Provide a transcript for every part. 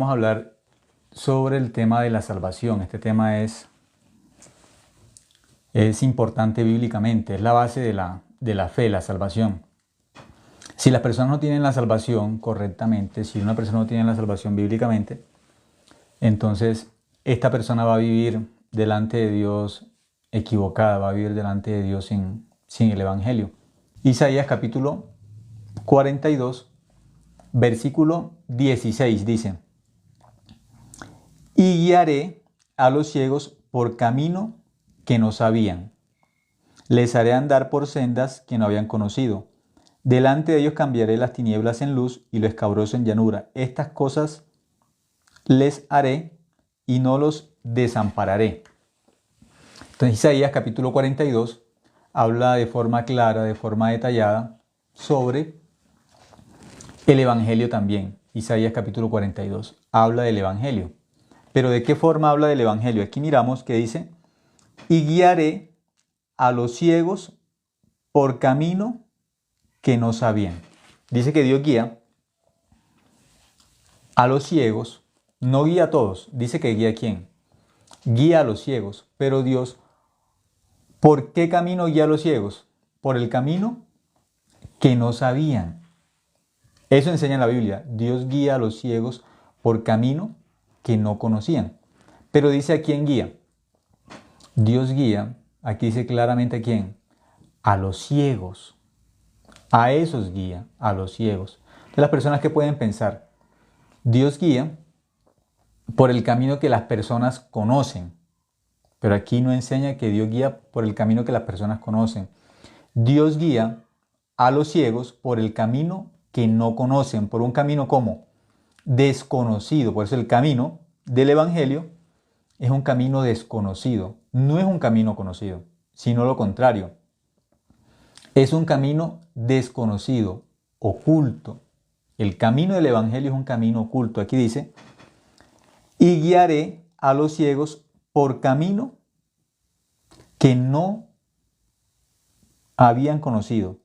vamos a hablar sobre el tema de la salvación. Este tema es importante bíblicamente, es la base de la fe, la salvación. Si las personas no tienen la salvación correctamente, si una persona no tiene la salvación bíblicamente, entonces esta persona va a vivir delante de Dios equivocada, va a vivir delante de Dios sin el Evangelio. Isaías capítulo 42, versículo 16 dice: y guiaré a los ciegos por camino que no sabían. Les haré andar por sendas que no habían conocido. Delante de ellos cambiaré las tinieblas en luz y lo escabroso en llanura. Estas cosas les haré y no los desampararé. Entonces Isaías capítulo 42 habla de forma clara, de forma detallada sobre el Evangelio también. Isaías capítulo 42 habla del Evangelio. Pero ¿de qué forma habla del Evangelio? Aquí miramos que dice: y guiaré a los ciegos por camino que no sabían. Dice que Dios guía a los ciegos, no guía a todos, dice que guía a quién. Guía a los ciegos, pero Dios, ¿por qué camino guía a los ciegos? Por el camino que no sabían. Eso enseña la Biblia. Dios guía a los ciegos por camino que no conocían. Pero dice a quién guía. Dios guía, aquí dice claramente a quién. A los ciegos. A esos guía, a los ciegos. De las personas que pueden pensar, Dios guía por el camino que las personas conocen. Pero aquí no enseña que Dios guía por el camino que las personas conocen. Dios guía a los ciegos por el camino que no conocen, por un camino como desconocido. Por eso el camino del Evangelio es un camino desconocido. No es un camino conocido, sino lo contrario. Es un camino desconocido, oculto. El camino del Evangelio es un camino oculto. Aquí dice: y guiaré a los ciegos por camino que no habían conocido.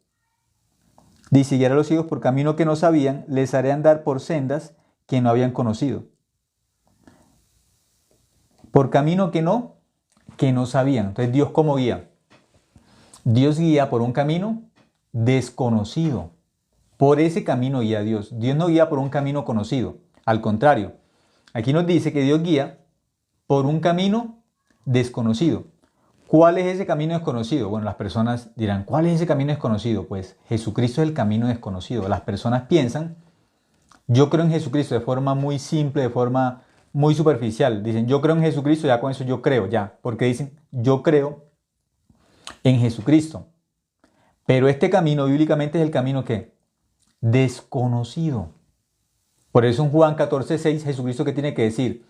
Dice: guiaré a los ciegos por camino que no sabían, les haré andar por sendas que no habían conocido. Por camino que no sabían. Entonces, ¿Dios cómo guía? Dios guía por un camino desconocido. Por ese camino guía Dios. Dios no guía por un camino conocido. Al contrario, aquí nos dice que Dios guía por un camino desconocido. ¿Cuál es ese camino desconocido? Bueno, las personas dirán, ¿cuál es ese camino desconocido? Pues Jesucristo es el camino desconocido. Las personas piensan, yo creo en Jesucristo de forma muy simple, de forma muy superficial. Dicen, yo creo en Jesucristo, ya con eso yo creo, ya. Porque dicen, yo creo en Jesucristo. Pero este camino bíblicamente es el camino que desconocido. Por eso en Juan 14:6 Jesucristo que tiene que decir: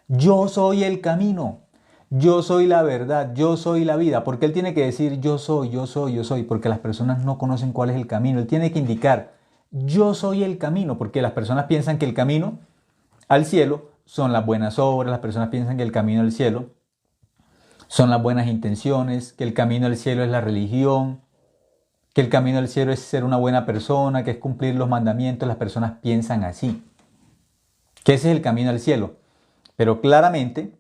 yo soy el camino, yo soy la verdad, yo soy la vida. Porque Él tiene que decir yo soy, yo soy, yo soy. Porque las personas no conocen cuál es el camino. Él tiene que indicar yo soy el camino. Porque las personas piensan que el camino al cielo son las buenas obras. Las personas piensan que el camino al cielo son las buenas intenciones, que el camino al cielo es la religión, que el camino al cielo es ser una buena persona, que es cumplir los mandamientos. Las personas piensan así, que ese es el camino al cielo. Pero claramente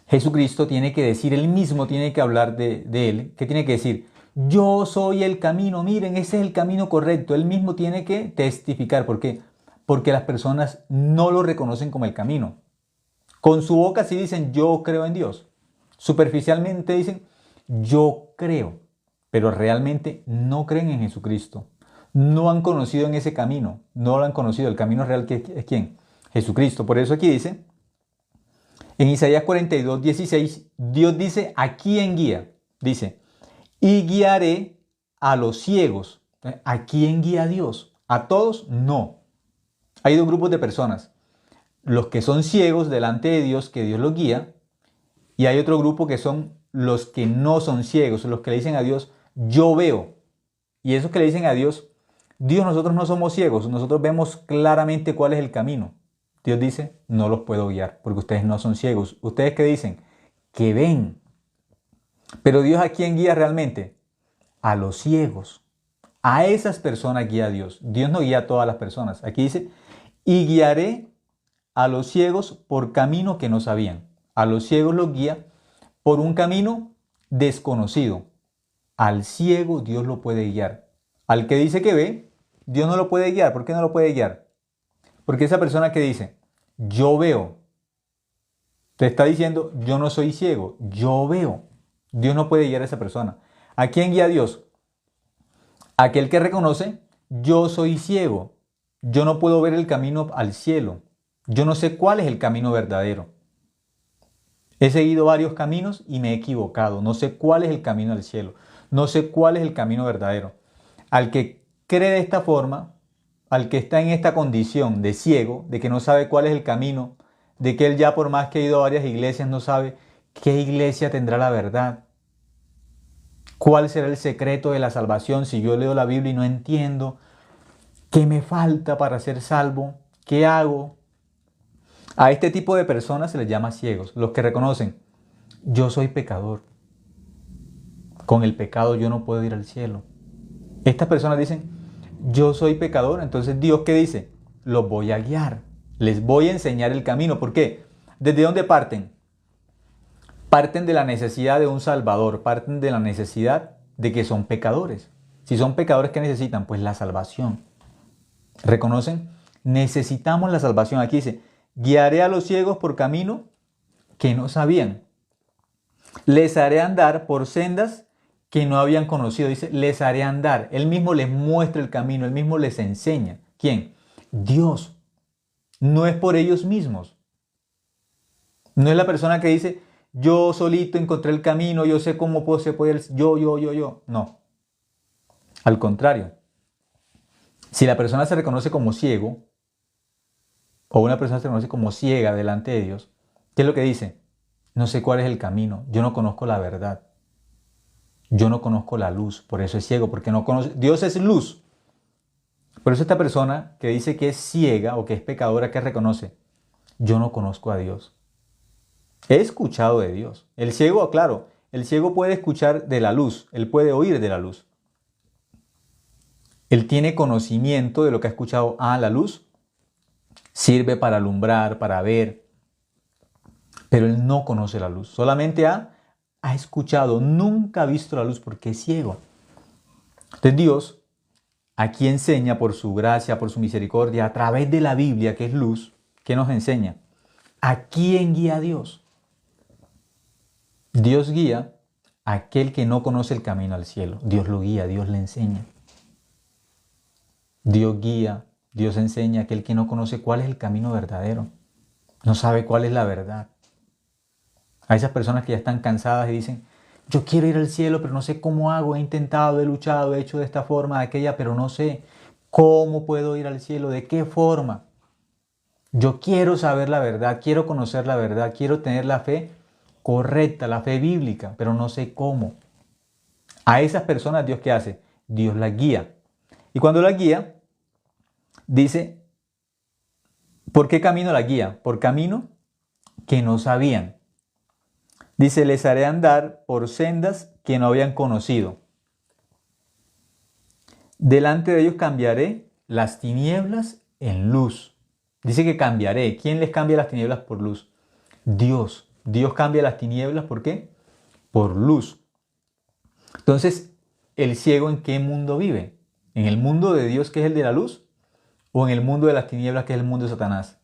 Jesucristo tiene que decir, Él mismo tiene que hablar de Él, que tiene que decir, yo soy el camino, miren, ese es el camino correcto. Él mismo tiene que testificar. ¿Por qué? Porque las personas no lo reconocen como el camino. Con su boca sí dicen, yo creo en Dios. Superficialmente dicen, yo creo, pero realmente no creen en Jesucristo. No han conocido en ese camino, no lo han conocido. El camino real que es ¿quién? Jesucristo. Por eso aquí dice, en Isaías 42:16, Dios dice, ¿a quién guía? Dice, y guiaré a los ciegos. ¿A quién guía Dios? ¿A todos? No. Hay dos grupos de personas. Los que son ciegos delante de Dios, que Dios los guía, y hay otro grupo que son los que no son ciegos, los que le dicen a Dios, yo veo. Y esos que le dicen a Dios, Dios, nosotros no somos ciegos, nosotros vemos claramente cuál es el camino. Dios dice, no los puedo guiar, porque ustedes no son ciegos. ¿Ustedes qué dicen? Que ven. Pero Dios, ¿a quién guía realmente? A los ciegos. A esas personas guía Dios. Dios no guía a todas las personas. Aquí dice, y guiaré a los ciegos por camino que no sabían. A los ciegos los guía por un camino desconocido. Al ciego Dios lo puede guiar. Al que dice que ve, Dios no lo puede guiar. ¿Por qué no lo puede guiar? Porque esa persona que dice, yo veo, te está diciendo, yo no soy ciego, yo veo. Dios no puede guiar a esa persona. ¿A quién guía Dios? Aquel que reconoce, yo soy ciego, yo no puedo ver el camino al cielo, yo no sé cuál es el camino verdadero. He seguido varios caminos y me he equivocado, no sé cuál es el camino al cielo, no sé cuál es el camino verdadero. Al que cree de esta forma, al que está en esta condición de ciego, de que no sabe cuál es el camino, de que él ya por más que ha ido a varias iglesias no sabe qué iglesia tendrá la verdad. ¿Cuál será el secreto de la salvación si yo leo la Biblia y no entiendo qué me falta para ser salvo? ¿Qué hago? A este tipo de personas se les llama ciegos, los que reconocen, yo soy pecador. Con el pecado yo no puedo ir al cielo. Estas personas dicen, yo soy pecador, entonces Dios, ¿qué dice? Los voy a guiar, les voy a enseñar el camino. ¿Por qué? ¿Desde dónde parten? Parten de la necesidad de un Salvador, parten de la necesidad de que son pecadores. Si son pecadores, ¿qué necesitan? Pues la salvación. ¿Reconocen? Necesitamos la salvación. Aquí dice, guiaré a los ciegos por camino que no sabían. Les haré andar por sendas que no habían conocido. Dice, les haré andar. Él mismo les muestra el camino, él mismo les enseña. ¿Quién? Dios. No es por ellos mismos. No es la persona que dice, yo solito encontré el camino, yo sé cómo se puede, yo. No. Al contrario. Si la persona se reconoce como ciego, o una persona se reconoce como ciega delante de Dios, ¿qué es lo que dice? No sé cuál es el camino, yo no conozco la verdad. Yo no conozco la luz, por eso es ciego, porque no conoce. Dios es luz. Por eso esta persona que dice que es ciega o que es pecadora, que reconoce, yo no conozco a Dios. He escuchado de Dios. El ciego, claro, el ciego puede escuchar de la luz, él puede oír de la luz. Él tiene conocimiento de lo que ha escuchado. Ah, la luz sirve para alumbrar, para ver, pero él no conoce la luz. Solamente ha escuchado, nunca ha visto la luz porque es ciego. Entonces Dios aquí enseña por su gracia, por su misericordia, a través de la Biblia, que es luz, ¿qué nos enseña? ¿A quién guía Dios? Dios guía a aquel que no conoce el camino al cielo. Dios lo guía, Dios le enseña. Dios guía, Dios enseña a aquel que no conoce cuál es el camino verdadero. No sabe cuál es la verdad. A esas personas que ya están cansadas y dicen, yo quiero ir al cielo, pero no sé cómo hago. He intentado, he luchado, he hecho de esta forma, de aquella, pero no sé cómo puedo ir al cielo, de qué forma. Yo quiero saber la verdad, quiero conocer la verdad, quiero tener la fe correcta, la fe bíblica, pero no sé cómo. A esas personas, ¿Dios qué hace? Dios las guía. Y cuando las guía, dice, ¿por qué camino la guía? Por camino que no sabían. Dice, les haré andar por sendas que no habían conocido. Delante de ellos cambiaré las tinieblas en luz. Dice que cambiaré. ¿Quién les cambia las tinieblas por luz? Dios. Dios cambia las tinieblas, ¿por qué? Por luz. Entonces, ¿el ciego en qué mundo vive? ¿En el mundo de Dios, que es el de la luz? ¿O en el mundo de las tinieblas, que es el mundo de Satanás?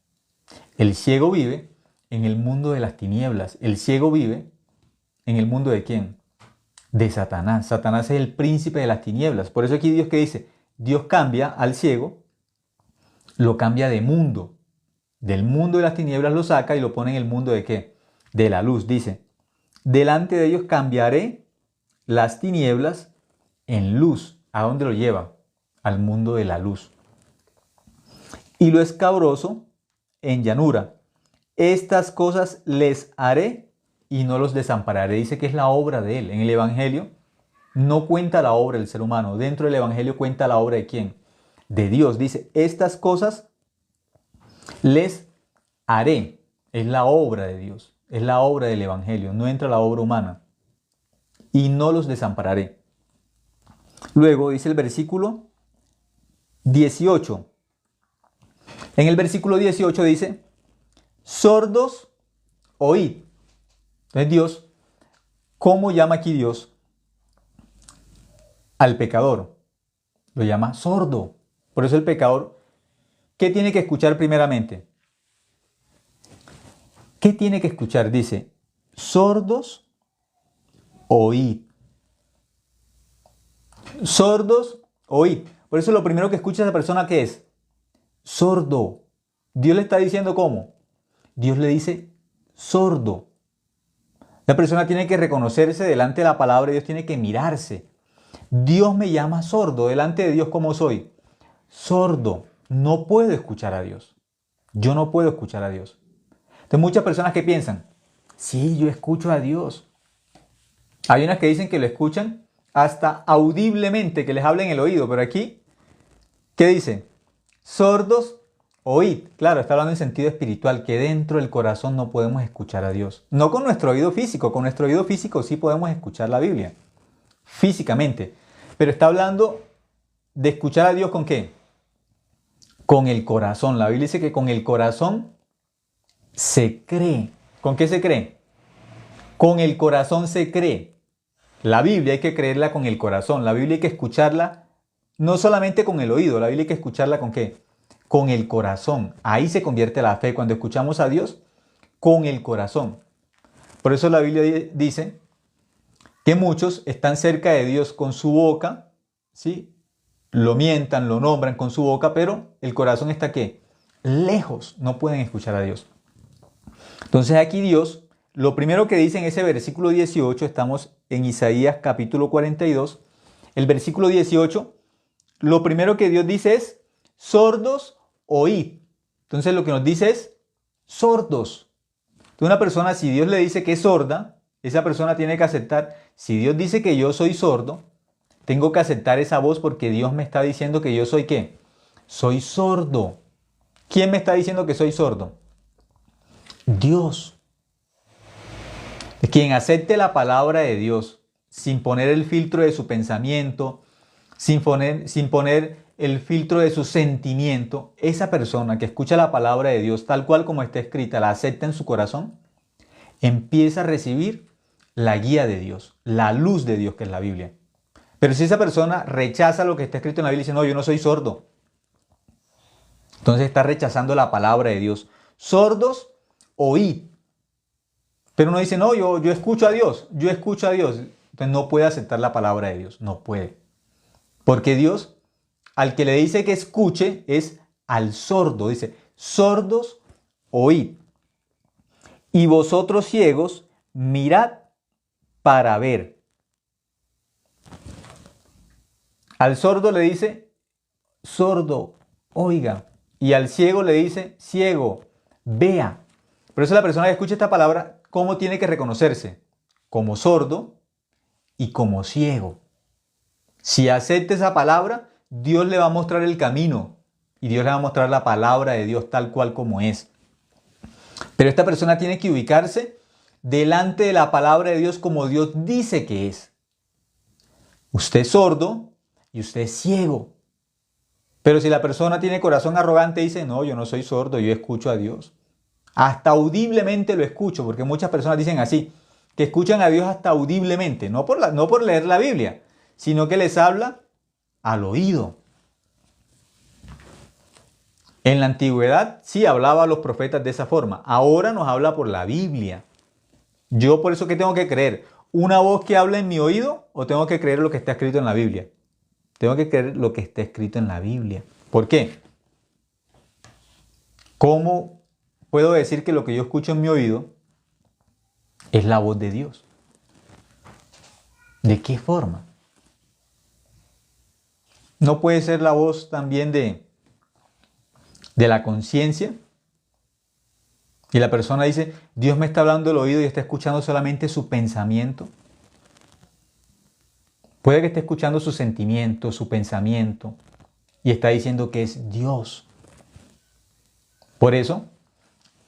El ciego vive en el mundo de las tinieblas. El ciego vive en el mundo ¿de quién? De Satanás. Satanás es el príncipe de las tinieblas. Por eso aquí Dios que dice, Dios cambia al ciego, lo cambia de mundo. Del mundo de las tinieblas lo saca y lo pone en el mundo ¿de qué? De la luz. Dice, delante de ellos cambiaré las tinieblas en luz. ¿A dónde lo lleva? Al mundo de la luz. Y lo escabroso en llanura. Estas cosas les haré y no los desampararé. Dice que es la obra de Él. En el Evangelio no cuenta la obra del ser humano. Dentro del Evangelio cuenta la obra de ¿quién? De Dios. Dice, estas cosas les haré. Es la obra de Dios. Es la obra del Evangelio. No entra la obra humana. Y no los desampararé. Luego dice el versículo 18. En el versículo 18 dice, sordos, oíd. Entonces Dios, ¿cómo llama aquí Dios al pecador? Lo llama sordo. Por eso el pecador, ¿qué tiene que escuchar primeramente? ¿Qué tiene que escuchar? Dice, sordos, oíd. Sordos, oíd. Por eso lo primero que escucha esa persona, ¿qué es? Sordo. Dios le está diciendo ¿cómo? Dios le dice sordo. La persona tiene que reconocerse delante de la palabra de Dios, tiene que mirarse. Dios me llama sordo. Delante de Dios, ¿cómo soy? Sordo. No puedo escuchar a Dios. Yo no puedo escuchar a Dios. Entonces muchas personas que piensan, sí, yo escucho a Dios. Hay unas que dicen que lo escuchan hasta audiblemente, que les hablen en el oído. Pero aquí, ¿qué dice? Sordos, oíd. Claro, está hablando en sentido espiritual, que dentro del corazón no podemos escuchar a Dios. No con nuestro oído físico. Con nuestro oído físico sí podemos escuchar la Biblia. Físicamente. Pero está hablando de escuchar a Dios ¿con qué? Con el corazón. La Biblia dice que con el corazón se cree. ¿Con qué se cree? Con el corazón se cree. La Biblia hay que creerla con el corazón. La Biblia hay que escucharla no solamente con el oído. La Biblia hay que escucharla ¿con qué? Con el corazón. Ahí se convierte la fe. Cuando escuchamos a Dios, con el corazón. Por eso la Biblia dice que muchos están cerca de Dios con su boca, ¿sí? Lo mientan, lo nombran con su boca, pero el corazón está ¿qué? Lejos, no pueden escuchar a Dios. Entonces aquí Dios, lo primero que dice en ese versículo 18, estamos en Isaías capítulo 42, el versículo 18, lo primero que Dios dice es, sordos, oíd. Entonces lo que nos dice es, sordos. Entonces una persona, si Dios le dice que es sorda, esa persona tiene que aceptar, si Dios dice que yo soy sordo, tengo que aceptar esa voz porque Dios me está diciendo que yo soy ¿qué? Soy sordo. ¿Quién me está diciendo que soy sordo? Dios. Quien acepte la palabra de Dios sin poner el filtro de su pensamiento, sin poner el filtro de su sentimiento, esa persona que escucha la palabra de Dios tal cual como está escrita, la acepta en su corazón, empieza a recibir la guía de Dios, la luz de Dios que es la Biblia. Pero si esa persona rechaza lo que está escrito en la Biblia y dice, no, yo no soy sordo, entonces está rechazando la palabra de Dios. Sordos, oíd. Pero uno dice, no, yo escucho a Dios, yo escucho a Dios. Entonces no puede aceptar la palabra de Dios, no puede. Porque Dios, al que le dice que escuche, es al sordo. Dice, sordos, oíd. Y vosotros ciegos, mirad para ver. Al sordo le dice, sordo, oiga. Y al ciego le dice, ciego, vea. Por eso la persona que escucha esta palabra, ¿cómo tiene que reconocerse? Como sordo y como ciego. Si acepta esa palabra, Dios le va a mostrar el camino y Dios le va a mostrar la palabra de Dios tal cual como es. Pero esta persona tiene que ubicarse delante de la palabra de Dios como Dios dice que es. Usted es sordo y usted es ciego. Pero si la persona tiene corazón arrogante y dice, no, yo no soy sordo, yo escucho a Dios. Hasta audiblemente lo escucho, porque muchas personas dicen así, que escuchan a Dios hasta audiblemente, no por leer la Biblia, sino que les habla al oído. En la antigüedad sí hablaba a los profetas de esa forma, ahora nos habla por la Biblia. Yo por eso, ¿qué tengo que creer? ¿Una voz que habla en mi oído o tengo que creer lo que está escrito en la Biblia? Tengo que creer lo que está escrito en la Biblia. ¿Por qué? ¿Cómo puedo decir que lo que yo escucho en mi oído es la voz de Dios? ¿De qué forma? ¿No puede ser la voz también de la conciencia? Y la persona dice, Dios me está hablando del oído y está escuchando solamente su pensamiento. Puede que esté escuchando su sentimiento, su pensamiento, y está diciendo que es Dios. Por eso,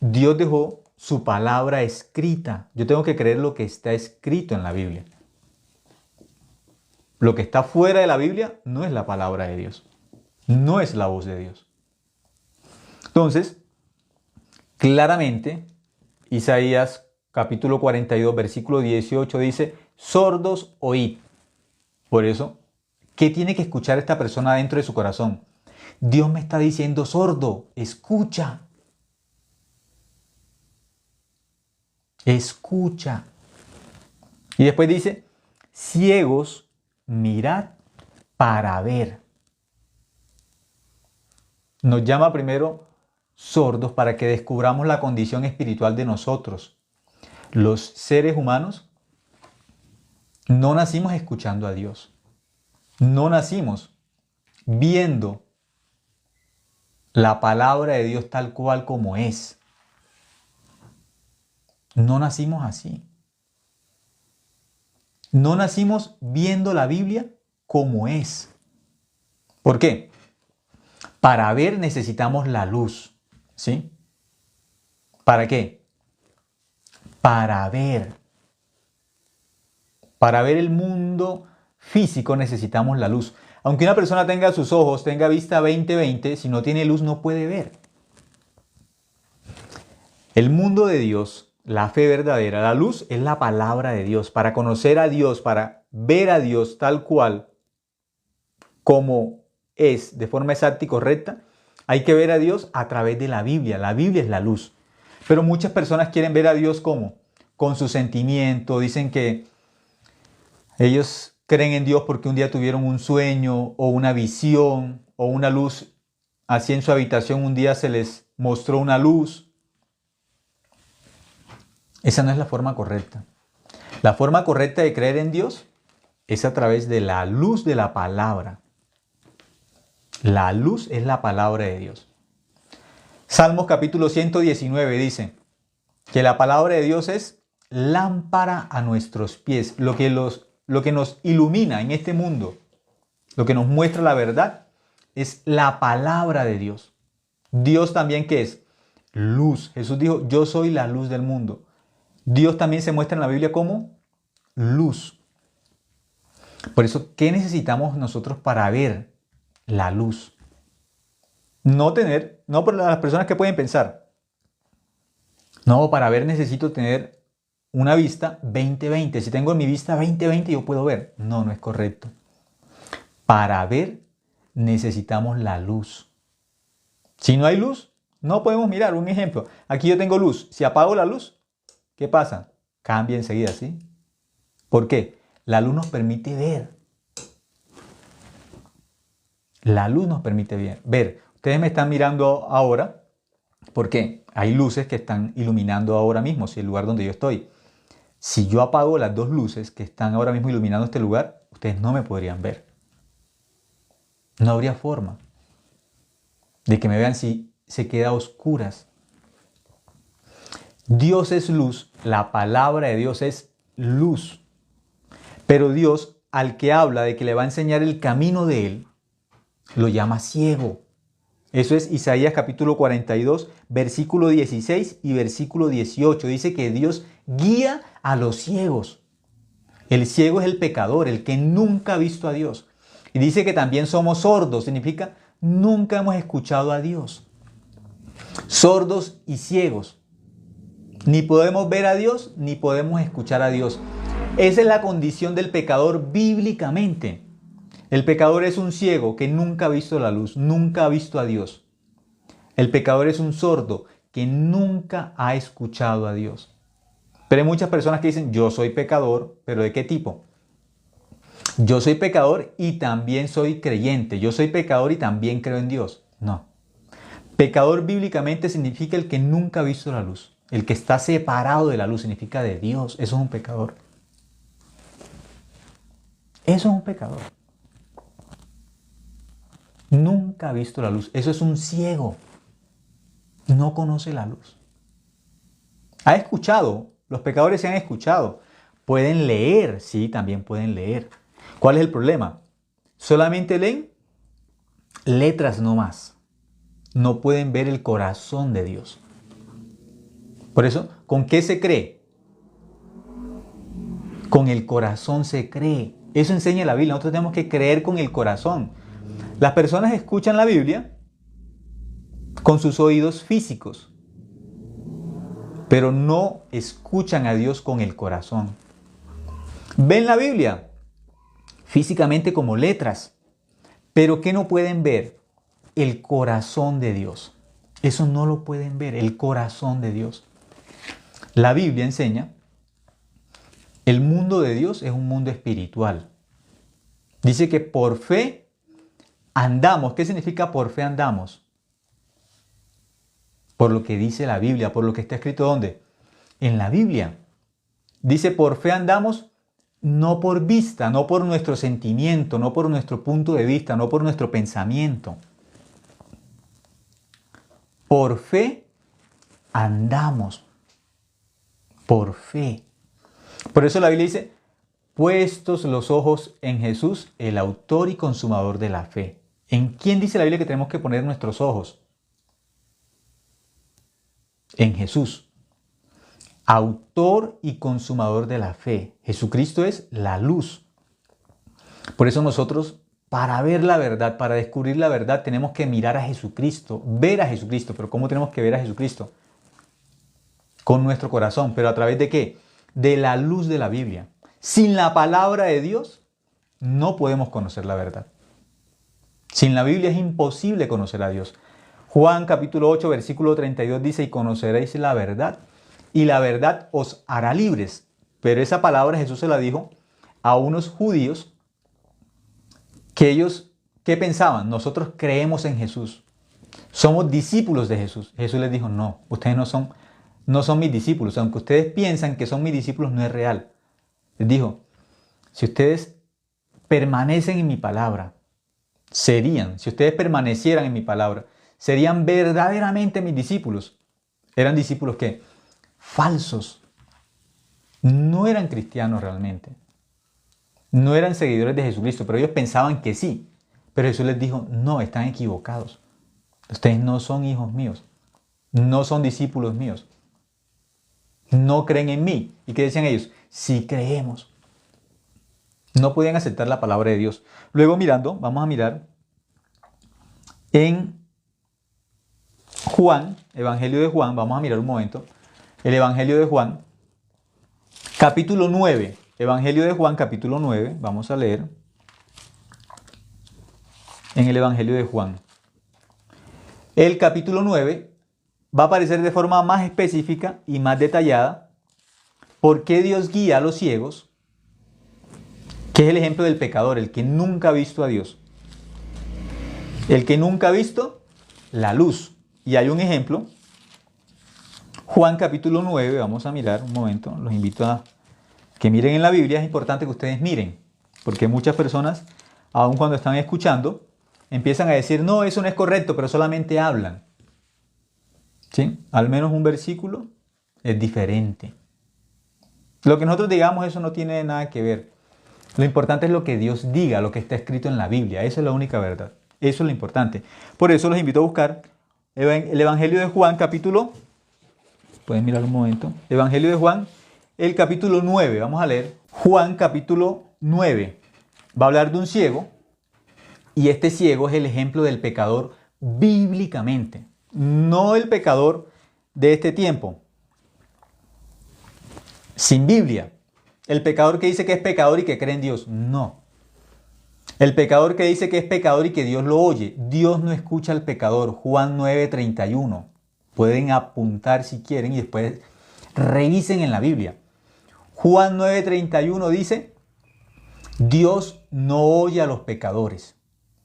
Dios dejó su palabra escrita. Yo tengo que creer lo que está escrito en la Biblia. Lo que está fuera de la Biblia no es la palabra de Dios. No es la voz de Dios. Entonces, Claramente, Isaías capítulo 42, versículo 18 dice, sordos oíd. Por eso, ¿qué tiene que escuchar esta persona dentro de su corazón? Dios me está diciendo, sordo, escucha. Escucha. Y después dice, ciegos, mirad para ver. Nos llama primero sordos para que descubramos la condición espiritual de nosotros. Los seres humanos no nacimos escuchando a Dios. No nacimos viendo la palabra de Dios tal cual como es. No nacimos así. No nacimos viendo la Biblia como es. ¿Por qué? Para ver necesitamos la luz. ¿Sí? ¿Para qué? Para ver. Para ver el mundo físico necesitamos la luz. Aunque una persona tenga sus ojos, tenga vista 20/20, si no tiene luz no puede ver. El mundo de Dios, la fe verdadera, la luz es la palabra de Dios. Para conocer a Dios, para ver a Dios tal cual como es, de forma exacta y correcta, hay que ver a Dios a través de la Biblia. La Biblia es la luz. Pero muchas personas quieren ver a Dios ¿cómo? Con su sentimiento. Dicen que ellos creen en Dios porque un día tuvieron un sueño o una visión o una luz. Así en su habitación un día se les mostró una luz. Esa no es la forma correcta. La forma correcta de creer en Dios es a través de la luz de la palabra. La luz es la palabra de Dios. Salmos capítulo 119 dice que la palabra de Dios es lámpara a nuestros pies. Lo que nos ilumina en este mundo, lo que nos muestra la verdad, es la palabra de Dios. Dios también, ¿qué es? Luz. Jesús dijo, yo soy la luz del mundo. Dios también se muestra en la Biblia como luz. Por eso, ¿qué necesitamos nosotros para ver la luz? No por las personas que pueden pensar. No, para ver necesito tener una vista 20/20. Si tengo mi vista 20/20 yo puedo ver. No, no es correcto. Para ver necesitamos la luz. Si no hay luz, no podemos mirar. Un ejemplo, aquí yo tengo luz. Si apago la luz, ¿qué pasa? Cambia enseguida, ¿sí? ¿Por qué? La luz nos permite ver. La luz nos permite ver. Ustedes me están mirando ahora porque hay luces que están iluminando ahora mismo, si el lugar donde yo estoy. Si yo apago las dos luces que están ahora mismo iluminando este lugar, ustedes no me podrían ver. No habría forma de que me vean si se queda a oscuras. Dios es luz, la palabra de Dios es luz. Pero Dios, al que habla de que le va a enseñar el camino de Él, lo llama ciego. Eso es Isaías capítulo 42, versículo 16 y versículo 18. Dice que Dios guía a los ciegos. El ciego es el pecador, el que nunca ha visto a Dios. Y dice que también somos sordos, significa nunca hemos escuchado a Dios. Sordos y ciegos. Ni podemos ver a Dios, ni podemos escuchar a Dios. Esa es la condición del pecador bíblicamente. El pecador es un ciego que nunca ha visto la luz, nunca ha visto a Dios. El pecador es un sordo que nunca ha escuchado a Dios. Pero hay muchas personas que dicen, yo soy pecador, pero ¿de qué tipo? Yo soy pecador y también soy creyente. Yo soy pecador y también creo en Dios. No. Pecador bíblicamente significa el que nunca ha visto la luz. El que está separado de la luz significa de Dios. Eso es un pecador. Eso es un pecador. Nunca ha visto la luz. Eso es un ciego. No conoce la luz. Ha escuchado. Los pecadores se han escuchado. Pueden leer. Sí, también pueden leer. ¿Cuál es el problema? Solamente leen letras no más. No pueden ver el corazón de Dios. Por eso, ¿con qué se cree? Con el corazón se cree. Eso enseña la Biblia. Nosotros tenemos que creer con el corazón. Las personas escuchan la Biblia con sus oídos físicos. pero no escuchan a Dios con el corazón. Ven la Biblia físicamente como letras, pero ¿qué no pueden ver? El corazón de Dios. Eso no lo pueden ver, el corazón de Dios. La Biblia enseña, el mundo de Dios es un mundo espiritual. Dice que por fe andamos. ¿Qué significa por fe andamos? Por lo que dice la Biblia, por lo que está escrito ¿dónde? En la Biblia. Dice por fe andamos, no por vista, no por nuestro sentimiento, no por nuestro punto de vista, no por nuestro pensamiento. Por fe andamos. Por fe. Por eso la Biblia dice, puestos los ojos en Jesús, el autor y consumador de la fe. ¿En quién dice la Biblia que tenemos que poner nuestros ojos? En Jesús. Autor y consumador de la fe. Jesucristo es la luz. Por eso nosotros, para ver la verdad, para descubrir la verdad, tenemos que mirar a Jesucristo, ver a Jesucristo. ¿Pero cómo tenemos que ver a Jesucristo? Con nuestro corazón. ¿Pero a través de qué? De la luz de la Biblia. Sin la palabra de Dios, no podemos conocer la verdad. Sin la Biblia es imposible conocer a Dios. Juan capítulo 8, versículo 32 dice, y conoceréis la verdad, y la verdad os hará libres. Pero esa palabra Jesús se la dijo a unos judíos que ellos, ¿qué pensaban? Nosotros creemos en Jesús. Somos discípulos de Jesús. Jesús les dijo, no, ustedes no son mis discípulos. Aunque ustedes piensan que son mis discípulos, no es real. Les dijo, si ustedes permanecen en mi palabra, si ustedes permanecieran en mi palabra, serían verdaderamente mis discípulos. Eran discípulos que falsos. No eran cristianos realmente. No eran seguidores de Jesucristo, pero ellos pensaban que sí. Pero Jesús les dijo, no, están equivocados. Ustedes no son hijos míos. No son discípulos míos. No creen en mí. ¿Y qué decían ellos? Sí creemos. No podían aceptar la palabra de Dios. Luego vamos a mirar en Juan, Evangelio de Juan, vamos a mirar un momento. El Evangelio de Juan, capítulo 9. Evangelio de Juan, capítulo 9. Vamos a leer en el Evangelio de Juan. El capítulo 9 va a aparecer de forma más específica y más detallada por qué Dios guía a los ciegos, que es el ejemplo del pecador, el que nunca ha visto a Dios. El que nunca ha visto la luz. Y hay un ejemplo. Juan capítulo 9, vamos a mirar un momento. Los invito a que miren en la Biblia. Es importante que ustedes miren. Porque muchas personas, aun cuando están escuchando, empiezan a decir, no, eso no es correcto, pero solamente hablan. ¿Sí? Al menos un versículo es diferente. Lo que nosotros digamos, eso no tiene nada que ver. Lo importante es lo que Dios diga, lo que está escrito en la Biblia. Esa es la única verdad. Eso es lo importante. Por eso los invito a buscar el Evangelio de Juan, capítulo... Pueden mirar un momento. Evangelio de Juan, el capítulo 9. Vamos a leer. Juan, capítulo 9. Va a hablar de un ciego. Y este ciego es el ejemplo del pecador bíblicamente. No el pecador de este tiempo. Sin Biblia. El pecador que dice que es pecador y que cree en Dios. No. El pecador que dice que es pecador y que Dios lo oye. Dios no escucha al pecador. Juan 9:31. Pueden apuntar si quieren y después revisen en la Biblia. Juan 9:31 dice, Dios no oye a los pecadores.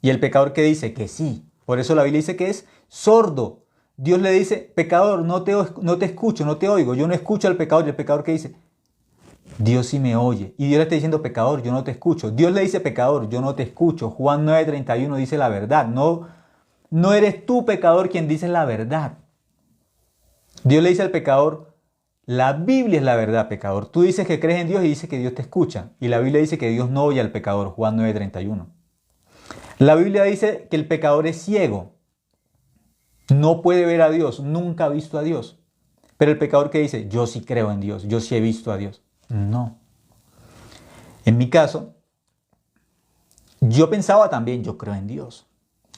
Y el pecador que dice que sí. Por eso la Biblia dice que es sordo. Dios le dice, pecador, no te escucho, no te oigo. Yo no escucho al pecador. Y el pecador que dice, Dios sí me oye. Y Dios le está diciendo, pecador, yo no te escucho. Dios le dice, pecador, yo no te escucho. Juan 9:31 dice la verdad. No eres tú, pecador, quien dice la verdad. Dios le dice al pecador, la Biblia es la verdad, pecador. Tú dices que crees en Dios y dices que Dios te escucha. Y la Biblia dice que Dios no oye al pecador. Juan 9:31. La Biblia dice que el pecador es ciego. No puede ver a Dios. Nunca ha visto a Dios. Pero el pecador que dice, yo sí creo en Dios. Yo sí he visto a Dios. No. En mi caso, yo pensaba también, yo creo en Dios.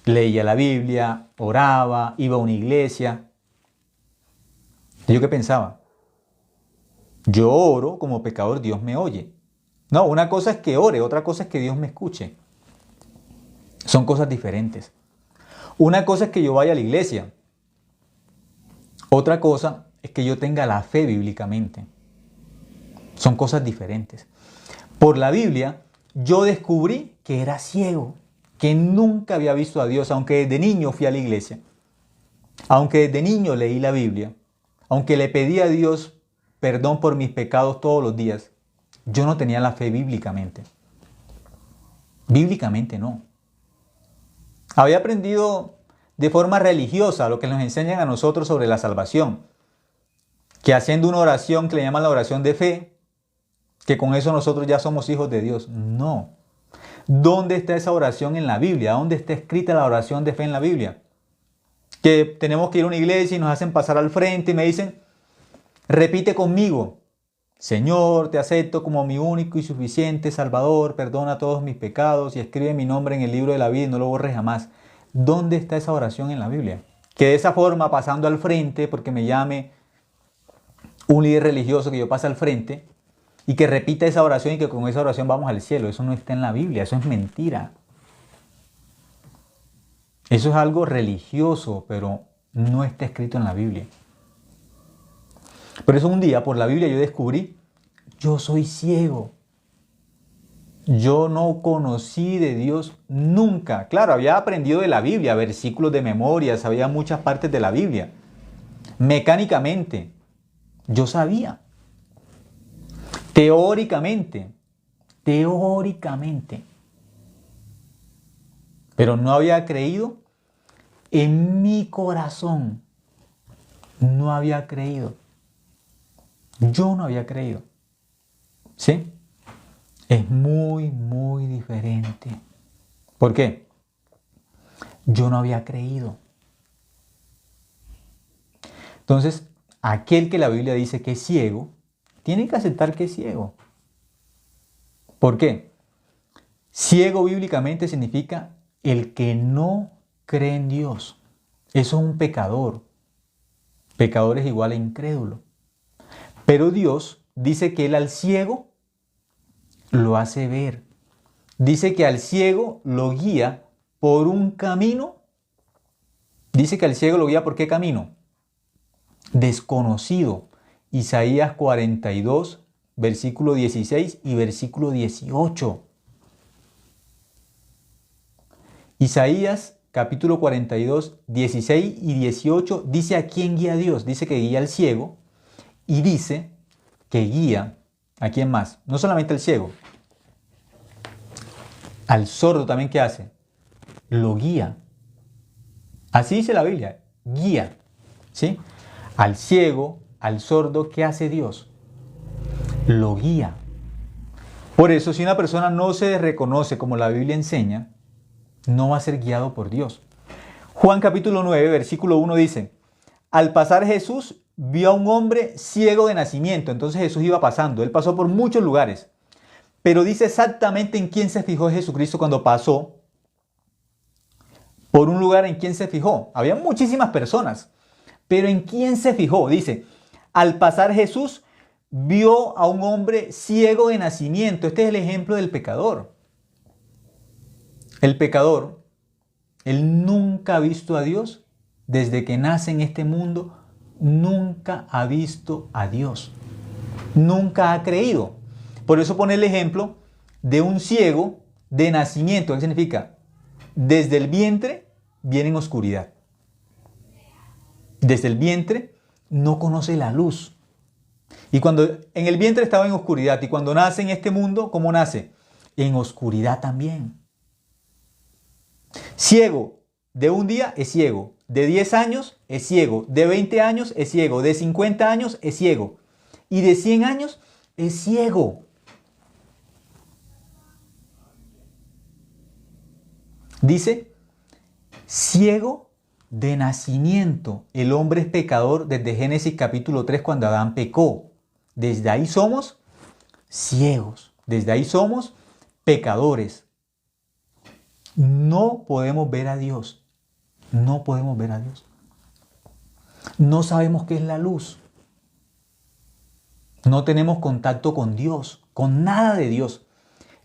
Leía la Biblia, oraba, iba a una iglesia. ¿Yo qué pensaba? Yo oro como pecador, Dios me oye. No, una cosa es que ore, otra cosa es que Dios me escuche. Son cosas diferentes. Una cosa es que yo vaya a la iglesia. Otra cosa es que yo tenga la fe bíblicamente. Son cosas diferentes. Por la Biblia, yo descubrí que era ciego, que nunca había visto a Dios, aunque desde niño fui a la iglesia, aunque desde niño leí la Biblia, aunque le pedí a Dios perdón por mis pecados todos los días, yo no tenía la fe bíblicamente. Bíblicamente no. Había aprendido de forma religiosa lo que nos enseñan a nosotros sobre la salvación, que haciendo una oración que le llaman la oración de fe, que con eso nosotros ya somos hijos de Dios. No. ¿Dónde está esa oración en la Biblia? ¿Dónde está escrita la oración de fe en la Biblia? Que tenemos que ir a una iglesia y nos hacen pasar al frente y me dicen, repite conmigo, Señor, te acepto como mi único y suficiente Salvador, perdona todos mis pecados y escribe mi nombre en el libro de la vida y no lo borres jamás. ¿Dónde está esa oración en la Biblia? Que de esa forma, pasando al frente, porque me llame un líder religioso, que yo pase al frente y que repita esa oración y que con esa oración vamos al cielo. Eso no está en la Biblia, eso es mentira. Eso es algo religioso, pero no está escrito en la Biblia. Por eso un día, por la Biblia, yo descubrí, yo soy ciego. Yo no conocí de Dios nunca. Claro, había aprendido de la Biblia, versículos de memoria, sabía muchas partes de la Biblia. Mecánicamente, yo sabía. Teóricamente. Pero no había creído en mi corazón. No había creído. Yo no había creído. ¿Sí? Es muy, muy diferente. ¿Por qué? Yo no había creído. Entonces, aquel que la Biblia dice que es ciego, tiene que aceptar que es ciego. ¿Por qué? Ciego bíblicamente significa el que no cree en Dios. Eso es un pecador. Pecador es igual a incrédulo. Pero Dios dice que Él al ciego lo hace ver. Dice que al ciego lo guía por un camino. Dice que al ciego lo guía por qué camino? Desconocido. Isaías 42, versículo 16 y versículo 18. Isaías capítulo 42, 16 y 18 dice a quién guía a Dios. Dice que guía al ciego y dice que guía a quién más. No solamente al ciego, al sordo también. ¿Qué hace? Lo guía. Así dice la Biblia, guía. ¿Sí? Al ciego, al sordo, ¿qué hace Dios? Lo guía. Por eso, si una persona no se reconoce como la Biblia enseña, no va a ser guiado por Dios. Juan capítulo 9, versículo 1 dice, al pasar Jesús vio a un hombre ciego de nacimiento. Entonces Jesús iba pasando, Él pasó por muchos lugares. Pero dice exactamente en quién se fijó Jesucristo cuando pasó por un lugar. ¿En quién se fijó? Había muchísimas personas, pero ¿en quién se fijó? Dice, al pasar Jesús vio a un hombre ciego de nacimiento. Este es el ejemplo del pecador. El pecador, él nunca ha visto a Dios. Desde que nace en este mundo, nunca ha visto a Dios. Nunca ha creído. Por eso pone el ejemplo de un ciego de nacimiento. ¿Qué significa? Desde el vientre viene en oscuridad. Desde el vientre no conoce la luz. Y cuando en el vientre estaba en oscuridad, y cuando nace en este mundo, ¿cómo nace? En oscuridad también. Ciego de un día es ciego, de 10 años es ciego, de 20 años es ciego, de 50 años es ciego y de 100 años es ciego. Dice, ciego de nacimiento. El hombre es pecador desde Génesis capítulo 3 cuando Adán pecó. Desde ahí somos ciegos, desde ahí somos pecadores. No podemos ver a Dios. No podemos ver a Dios. No sabemos qué es la luz. No tenemos contacto con Dios, con nada de Dios.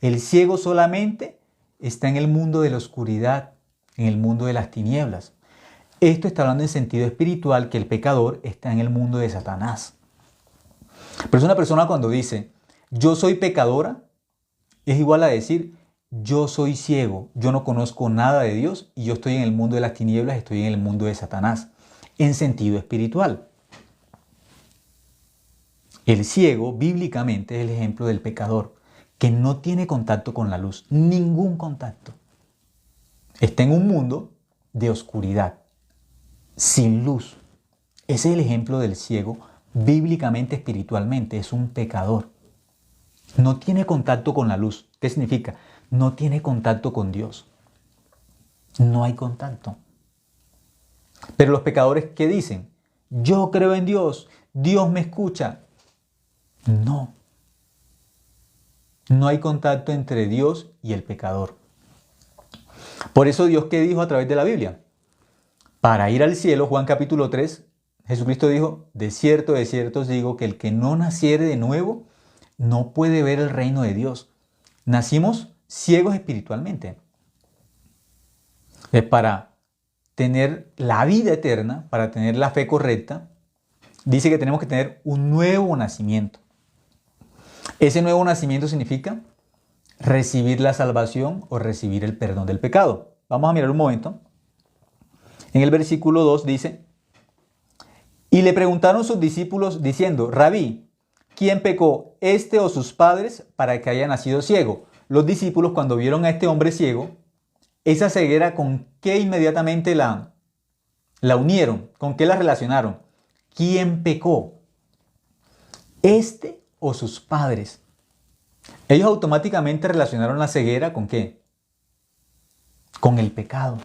El ciego solamente está en el mundo de la oscuridad, en el mundo de las tinieblas. Esto está hablando en sentido espiritual, que el pecador está en el mundo de Satanás. Pero es una persona cuando dice, yo soy pecadora, es igual a decir, yo soy ciego, yo no conozco nada de Dios y yo estoy en el mundo de las tinieblas, estoy en el mundo de Satanás, en sentido espiritual. El ciego, bíblicamente, es el ejemplo del pecador, que no tiene contacto con la luz, ningún contacto. Está en un mundo de oscuridad, sin luz. Ese es el ejemplo del ciego, bíblicamente, espiritualmente, es un pecador. No tiene contacto con la luz. ¿Qué significa? No tiene contacto con Dios. No hay contacto. Pero los pecadores, ¿qué dicen? Yo creo en Dios, Dios me escucha. No. No hay contacto entre Dios y el pecador. Por eso Dios, ¿qué dijo a través de la Biblia? Para ir al cielo, Juan capítulo 3, Jesucristo dijo, de cierto os digo que el que no naciere de nuevo no puede ver el reino de Dios. Nacimos ciegos espiritualmente. Para tener la vida eterna, para tener la fe correcta, dice que tenemos que tener un nuevo nacimiento. Ese nuevo nacimiento significa recibir la salvación o recibir el perdón del pecado. Vamos a mirar un momento. En el versículo 2 dice, y le preguntaron sus discípulos diciendo, Rabí, ¿quién pecó, este o sus padres, para que haya nacido ciego? Los discípulos, cuando vieron a este hombre ciego, esa ceguera, ¿con qué inmediatamente la unieron? ¿Con qué la relacionaron? ¿Quién pecó? ¿Este o sus padres? Ellos automáticamente relacionaron la ceguera ¿con qué? Con el pecado.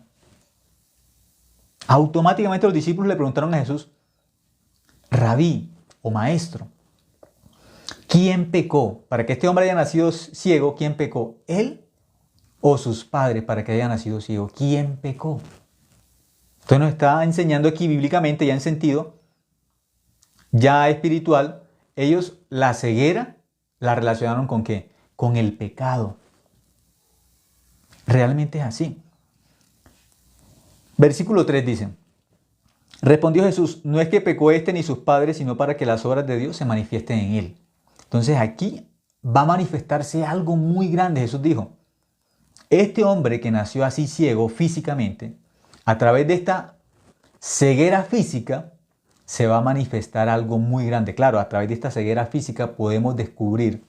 Automáticamente los discípulos le preguntaron a Jesús, Rabí o maestro, ¿quién pecó? Para que este hombre haya nacido ciego, ¿quién pecó? ¿Él o sus padres para que haya nacido ciego? ¿Quién pecó? Entonces nos está enseñando aquí bíblicamente, ya en sentido, ya espiritual, ellos la ceguera la relacionaron ¿con qué? Con el pecado. Realmente es así. Versículo 3 dice, respondió Jesús, no es que pecó este ni sus padres, sino para que las obras de Dios se manifiesten en él. Entonces aquí va a manifestarse algo muy grande. Jesús dijo, este hombre que nació así ciego físicamente, a través de esta ceguera física, se va a manifestar algo muy grande. Claro, a través de esta ceguera física podemos descubrir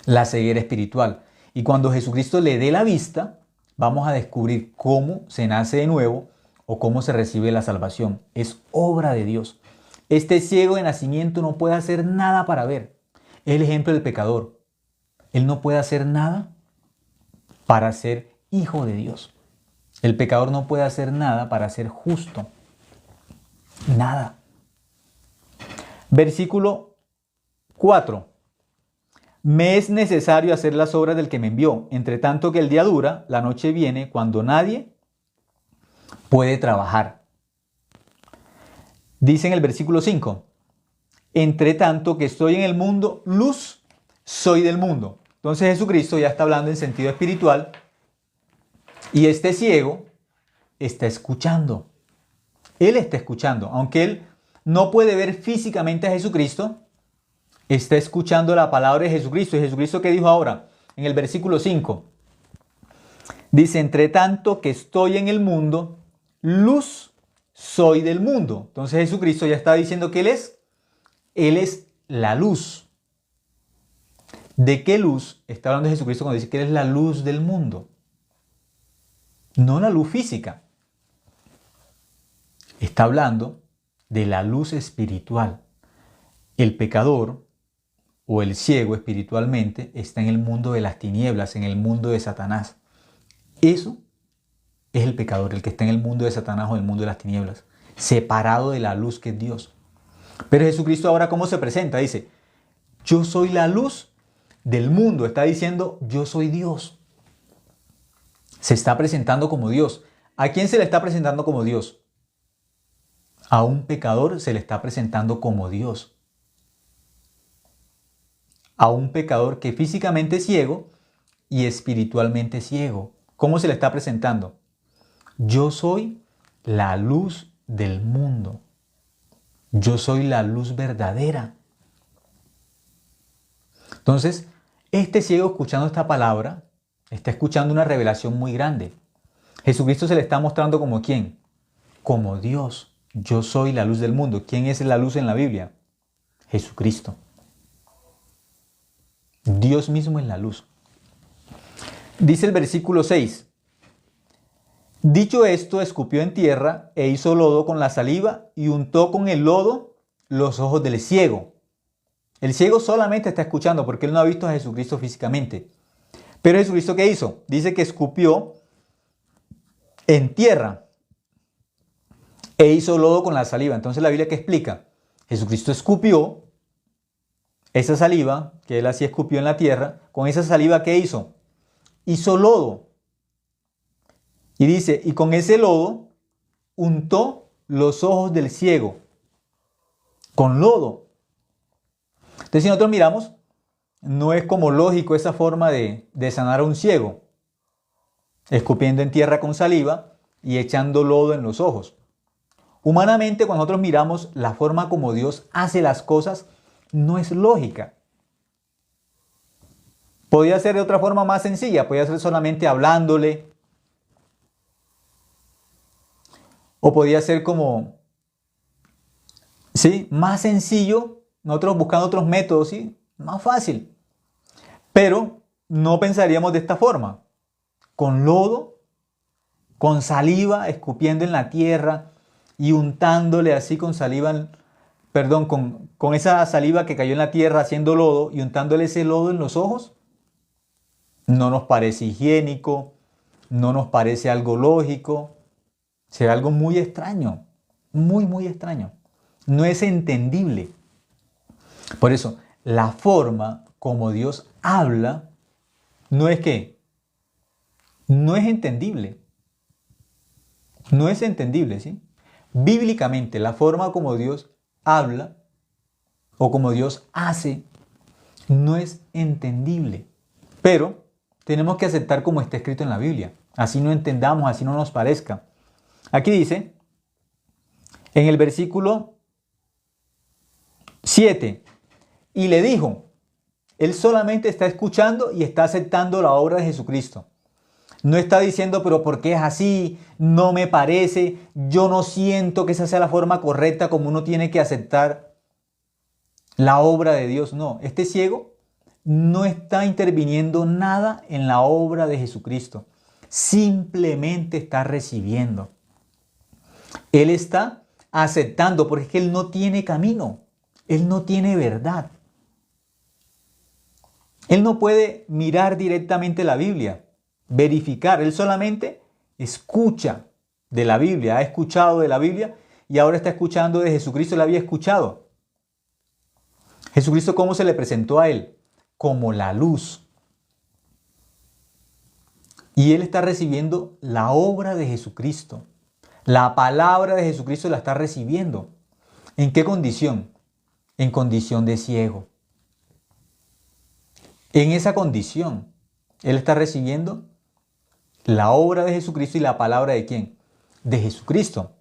la ceguera espiritual. Y cuando Jesucristo le dé la vista, vamos a descubrir cómo se nace de nuevo o cómo se recibe la salvación. Es obra de Dios. Este ciego de nacimiento no puede hacer nada para ver. Es el ejemplo del pecador. Él no puede hacer nada para ser hijo de Dios. El pecador no puede hacer nada para ser justo. Nada. Versículo 4. Me es necesario hacer las obras del que me envió. Entre tanto que el día dura, la noche viene cuando nadie puede trabajar. Dice en el versículo 5. Entre tanto que estoy en el mundo, luz soy del mundo. Entonces Jesucristo ya está hablando en sentido espiritual y este ciego está escuchando. Él está escuchando, aunque él no puede ver físicamente a Jesucristo, está escuchando la palabra de Jesucristo. ¿Y Jesucristo qué dijo ahora? En el versículo 5. Dice, entre tanto que estoy en el mundo, luz soy del mundo. Entonces Jesucristo ya está diciendo que Él es la luz. ¿De qué luz está hablando Jesucristo cuando dice que Él es la luz del mundo? No la luz física. Está hablando de la luz espiritual. El pecador o el ciego espiritualmente está en el mundo de las tinieblas, en el mundo de Satanás. Eso es el pecador, el que está en el mundo de Satanás o el mundo de las tinieblas, separado de la luz que es Dios. Pero Jesucristo ahora ¿cómo se presenta? Dice, yo soy la luz del mundo. Está diciendo, yo soy Dios. Se está presentando como Dios. ¿A quién se le está presentando como Dios? A un pecador se le está presentando como Dios. a un pecador que físicamente es ciego y espiritualmente ciego. ¿Cómo se le está presentando? Yo soy la luz del mundo. Yo soy la luz verdadera. Entonces, este ciego escuchando esta palabra, está escuchando una revelación muy grande. Jesucristo se le está mostrando como ¿quién? Como Dios. Yo soy la luz del mundo. ¿Quién es la luz en la Biblia? Jesucristo. Dios mismo es la luz. Dice el versículo 6. Dicho esto, escupió en tierra e hizo lodo con la saliva y untó con el lodo los ojos del ciego. El ciego solamente está escuchando porque él no ha visto a Jesucristo físicamente. Pero Jesucristo, ¿qué hizo? Dice que escupió en tierra e hizo lodo con la saliva. Entonces la Biblia, ¿qué explica? Jesucristo escupió esa saliva que él así escupió en la tierra. Con esa saliva, ¿qué hizo? Hizo lodo. Y dice, y con ese lodo untó los ojos del ciego. Con lodo. Entonces, si nosotros miramos, no es como lógico esa forma de sanar a un ciego. Escupiendo en tierra con saliva y echando lodo en los ojos. Humanamente, cuando nosotros miramos la forma como Dios hace las cosas, no es lógica. Podría ser de otra forma más sencilla, podría ser solamente hablándole. O podría ser como, ¿sí? Más sencillo, nosotros buscando otros métodos, ¿sí? Más fácil. Pero no pensaríamos de esta forma. Con lodo, con saliva, escupiendo en la tierra y untándole así con saliva, perdón, con esa saliva que cayó en la tierra haciendo lodo y untándole ese lodo en los ojos. No nos parece higiénico, no nos parece algo lógico. Será algo muy extraño, muy extraño. No es entendible. Por eso, la forma como Dios habla no es que, no es entendible. No es entendible, ¿sí? Bíblicamente, la forma como Dios habla o como Dios hace no es entendible. Pero tenemos que aceptar como está escrito en la Biblia. Así no entendamos, así no nos parezca. Aquí dice, en el versículo 7, y le dijo, él solamente está escuchando y está aceptando la obra de Jesucristo. No está diciendo, pero ¿por qué es así? No me parece, yo no siento que esa sea la forma correcta como uno tiene que aceptar la obra de Dios. No, este ciego no está interviniendo nada en la obra de Jesucristo. Simplemente está recibiendo. Él está aceptando porque es que él no tiene camino, él no tiene verdad. Él no puede mirar directamente la Biblia, verificar, él solamente escucha de la Biblia, ha escuchado de la Biblia y ahora está escuchando de Jesucristo, él había escuchado. Jesucristo, ¿cómo se le presentó a él? Como la luz. Y él está recibiendo la obra de Jesucristo. La palabra de Jesucristo la está recibiendo. ¿En qué condición? En condición de ciego. En esa condición, él está recibiendo la obra de Jesucristo y la palabra de ¿quién? De Jesucristo.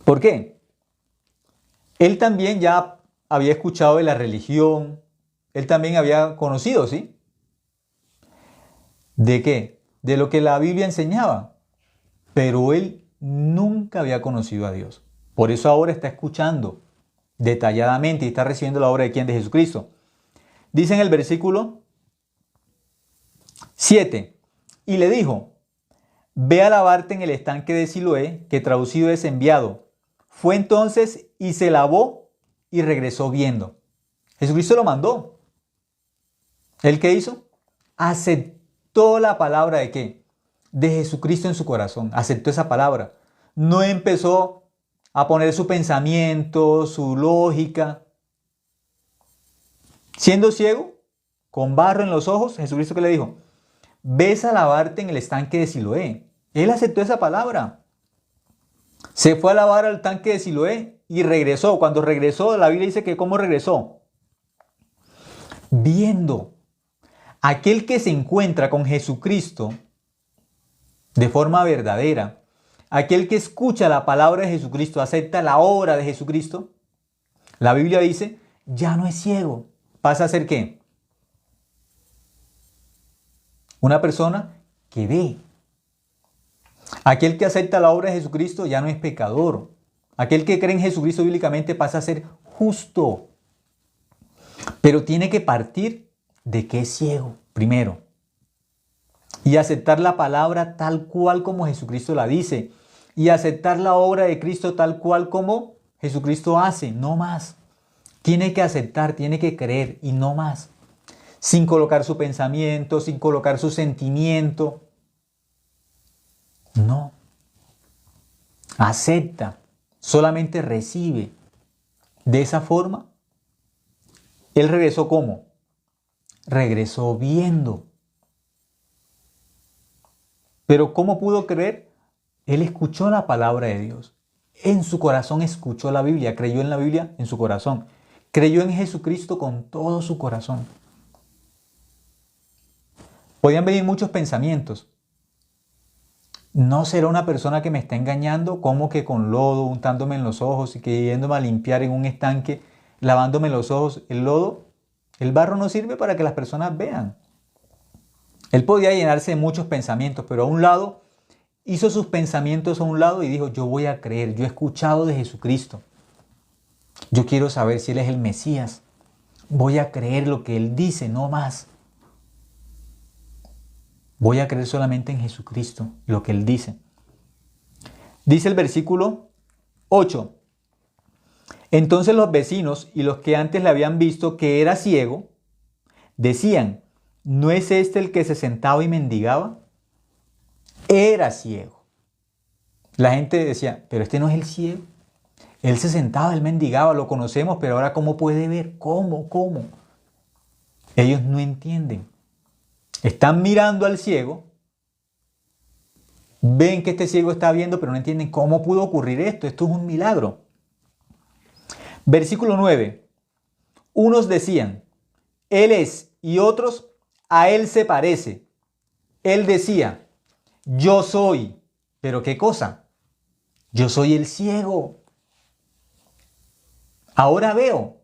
¿Por qué? Él también ya había escuchado de la religión, él también había conocido, ¿sí? ¿De qué? De lo que la Biblia enseñaba. Pero él nunca había conocido a Dios. Por eso ahora está escuchando detalladamente y está recibiendo la obra de ¿quién? De Jesucristo. Dice en el versículo 7, y le dijo, ve a lavarte en el estanque de Siloé, que traducido es enviado. Fue entonces y se lavó y regresó viendo. Jesucristo lo mandó. ¿Él qué hizo? Aceptó la palabra de ¿qué? De Jesucristo en su corazón. Aceptó esa palabra. No empezó a poner su pensamiento, su lógica. Siendo ciego, con barro en los ojos, Jesucristo ¿qué le dijo? Ves a lavarte en el estanque de Siloé. Él aceptó esa palabra. Se fue a lavar al tanque de Siloé y regresó. Cuando regresó, la Biblia dice que ¿cómo regresó? viendo. Aquel que se encuentra con Jesucristo de forma verdadera, aquel que escucha la palabra de Jesucristo, acepta la obra de Jesucristo, la Biblia dice, ya no es ciego. ¿Pasa a ser qué? Una persona que ve. Aquel que acepta la obra de Jesucristo ya no es pecador. Aquel que cree en Jesucristo bíblicamente pasa a ser justo. Pero tiene que partir de que es ciego, primero. Y aceptar la palabra tal cual como Jesucristo la dice. Y aceptar la obra de Cristo tal cual como Jesucristo hace, no más. Tiene que aceptar, tiene que creer y no más. Sin colocar su pensamiento, sin colocar su sentimiento. No. Acepta, solamente recibe. De esa forma, él regresó ¿cómo? Regresó viendo. Pero ¿cómo pudo creer? Él escuchó la palabra de Dios. En su corazón escuchó la Biblia, creyó en la Biblia en su corazón. Creyó en Jesucristo con todo su corazón. Podían venir muchos pensamientos. ¿No será una persona que me está engañando? ¿Cómo que con lodo, untándome en los ojos y que yéndome a limpiar en un estanque, lavándome los ojos? El lodo, el barro no sirve para que las personas vean. Él podía llenarse de muchos pensamientos, pero a un lado, hizo sus pensamientos a un lado y dijo, yo voy a creer, yo he escuchado de Jesucristo. Yo quiero saber si Él es el Mesías. Voy a creer lo que Él dice, no más. Voy a creer solamente en Jesucristo, lo que Él dice. Dice el versículo 8. Entonces los vecinos y los que antes le habían visto que era ciego, decían, ¿no es este el que se sentaba y mendigaba? Era ciego. La gente decía, pero este no es el ciego. Él se sentaba, él mendigaba, lo conocemos, pero ahora ¿cómo puede ver? ¿Cómo? Ellos no entienden. Están mirando al ciego, ven que este ciego está viendo, pero no entienden cómo pudo ocurrir esto. Esto es un milagro. Versículo 9. Unos decían, Él es, y otros, a Él se parece. Él decía, yo soy. ¿Pero qué cosa? Yo soy el ciego. Ahora veo.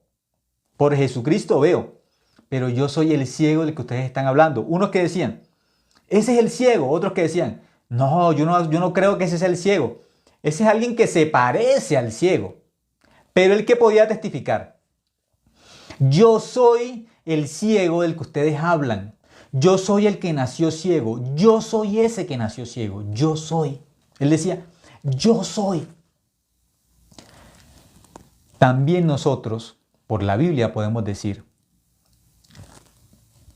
Por Jesucristo veo. Pero yo soy el ciego del que ustedes están hablando. Unos que decían, ese es el ciego. Otros que decían, no, yo no creo que ese sea el ciego. Ese es alguien que se parece al ciego. Pero el que podía testificar. Yo soy el ciego del que ustedes hablan. Yo soy el que nació ciego. Yo soy ese que nació ciego. Yo soy. Él decía, yo soy. También nosotros, por la Biblia, podemos decir,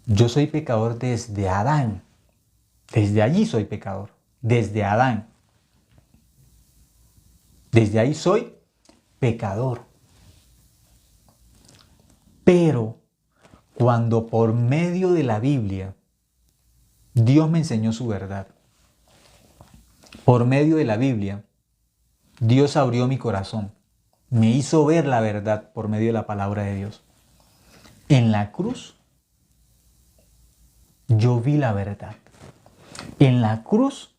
yo soy pecador desde Adán. Desde allí soy pecador. Desde Adán. Desde ahí soy pecador. Pero cuando por medio de la Biblia Dios me enseñó su verdad, por medio de la Biblia Dios abrió mi corazón, me hizo ver la verdad por medio de la palabra de Dios. En la cruz yo vi la verdad. En la cruz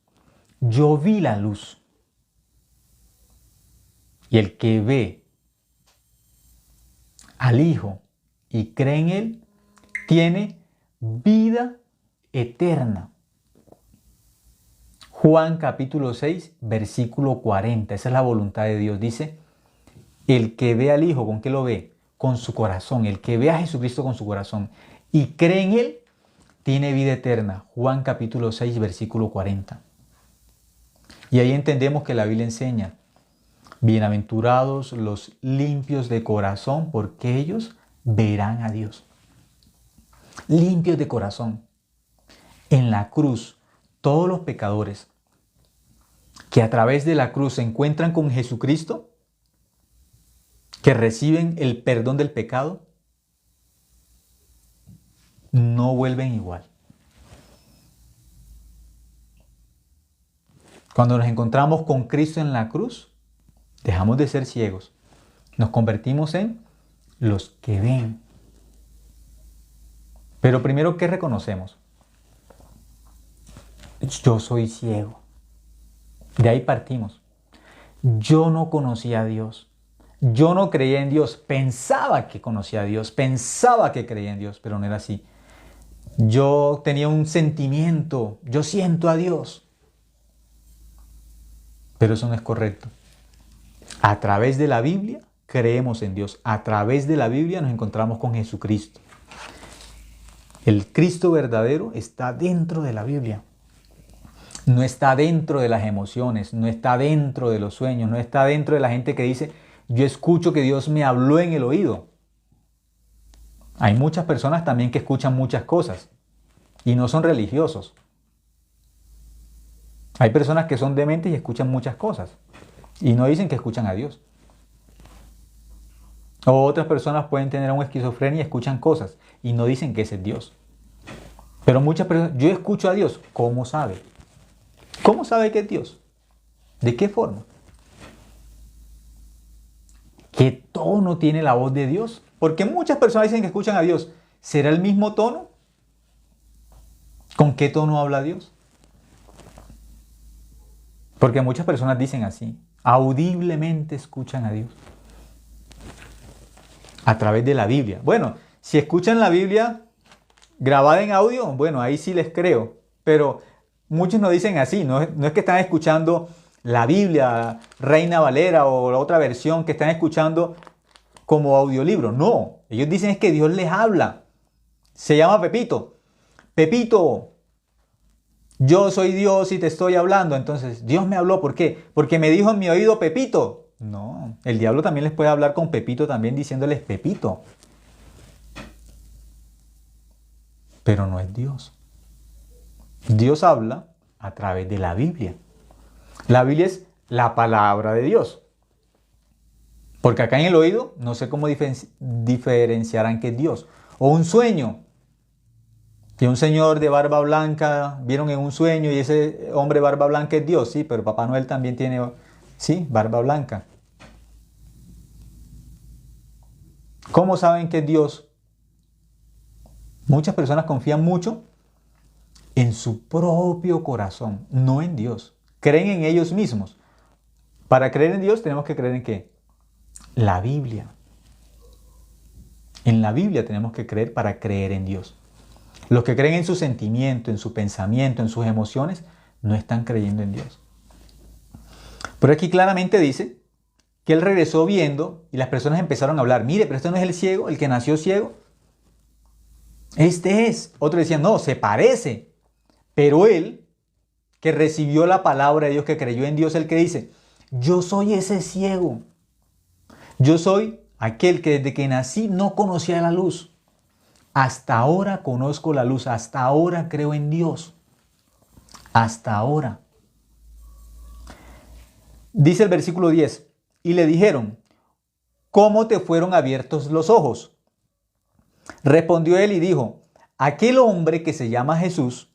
yo vi la luz. Y el que ve al Hijo y cree en Él, tiene vida eterna. Juan capítulo 6, versículo 40. Esa es la voluntad de Dios. Dice, el que ve al Hijo, ¿con qué lo ve? Con su corazón. El que ve a Jesucristo con su corazón y cree en Él, tiene vida eterna. Juan capítulo 6, versículo 40. Y ahí entendemos que la Biblia enseña, bienaventurados los limpios de corazón, porque ellos verán a Dios. Limpios de corazón. En la cruz, todos los pecadores que a través de la cruz se encuentran con Jesucristo, que reciben el perdón del pecado, no vuelven igual. Cuando nos encontramos con Cristo en la cruz, dejamos de ser ciegos. Nos convertimos en los que ven. Pero primero, ¿qué reconocemos? Yo soy ciego. De ahí partimos. Yo no conocía a Dios. Yo no creía en Dios. Pensaba que conocía a Dios. Pensaba que creía en Dios, pero no era así. Yo tenía un sentimiento. Yo siento a Dios. Pero eso no es correcto. A través de la Biblia creemos en Dios. A través de la Biblia nos encontramos con Jesucristo. El Cristo verdadero está dentro de la Biblia. No está dentro de las emociones, no está dentro de los sueños, no está dentro de la gente que dice, yo escucho que Dios me habló en el oído. Hay muchas personas también que escuchan muchas cosas y no son religiosos. Hay personas que son dementes y escuchan muchas cosas y no dicen que escuchan a Dios. O otras personas pueden tener una esquizofrenia y escuchan cosas y no dicen que ese es Dios. Pero muchas personas, yo escucho a Dios, ¿cómo sabe? ¿Cómo sabe que es Dios? ¿De qué forma? ¿Qué tono tiene la voz de Dios? Porque muchas personas dicen que escuchan a Dios. ¿Será el mismo tono? ¿Con qué tono habla Dios? Porque muchas personas dicen así, audiblemente escuchan a Dios. A través de la Biblia. Bueno, si escuchan la Biblia grabada en audio, bueno, ahí sí les creo. Pero muchos no dicen así, no es que están escuchando la Biblia, Reina Valera o la otra versión que están escuchando como audiolibro. No, ellos dicen es que Dios les habla. Se llama Pepito. Pepito, yo soy Dios y te estoy hablando. Entonces, Dios me habló, ¿por qué? Porque me dijo en mi oído Pepito. No, el diablo también les puede hablar con Pepito, también diciéndoles Pepito. Pero no es Dios. Dios habla a través de la Biblia. La Biblia es la palabra de Dios. Porque acá en el oído no sé cómo diferenciarán que es Dios. O un sueño. Que un señor de barba blanca vieron en un sueño y ese hombre de barba blanca es Dios. Sí, pero Papá Noel también tiene, sí, barba blanca. ¿Cómo saben que es Dios? Muchas personas confían mucho en su propio corazón, no en Dios. Creen en ellos mismos. Para creer en Dios tenemos que creer en ¿qué? La Biblia. En la Biblia tenemos que creer para creer en Dios. Los que creen en su sentimiento, en su pensamiento, en sus emociones, no están creyendo en Dios. Pero aquí claramente dice que él regresó viendo y las personas empezaron a hablar. Mire, pero este no es el ciego, el que nació ciego. Este es. Otros decían, no, se parece. Pero él, que recibió la palabra de Dios, que creyó en Dios, el que dice, yo soy ese ciego. Yo soy aquel que desde que nací no conocía la luz. Hasta ahora conozco la luz, hasta ahora creo en Dios. Hasta ahora. Dice el versículo 10, y le dijeron, ¿cómo te fueron abiertos los ojos? Respondió él y dijo, aquel hombre que se llama Jesús,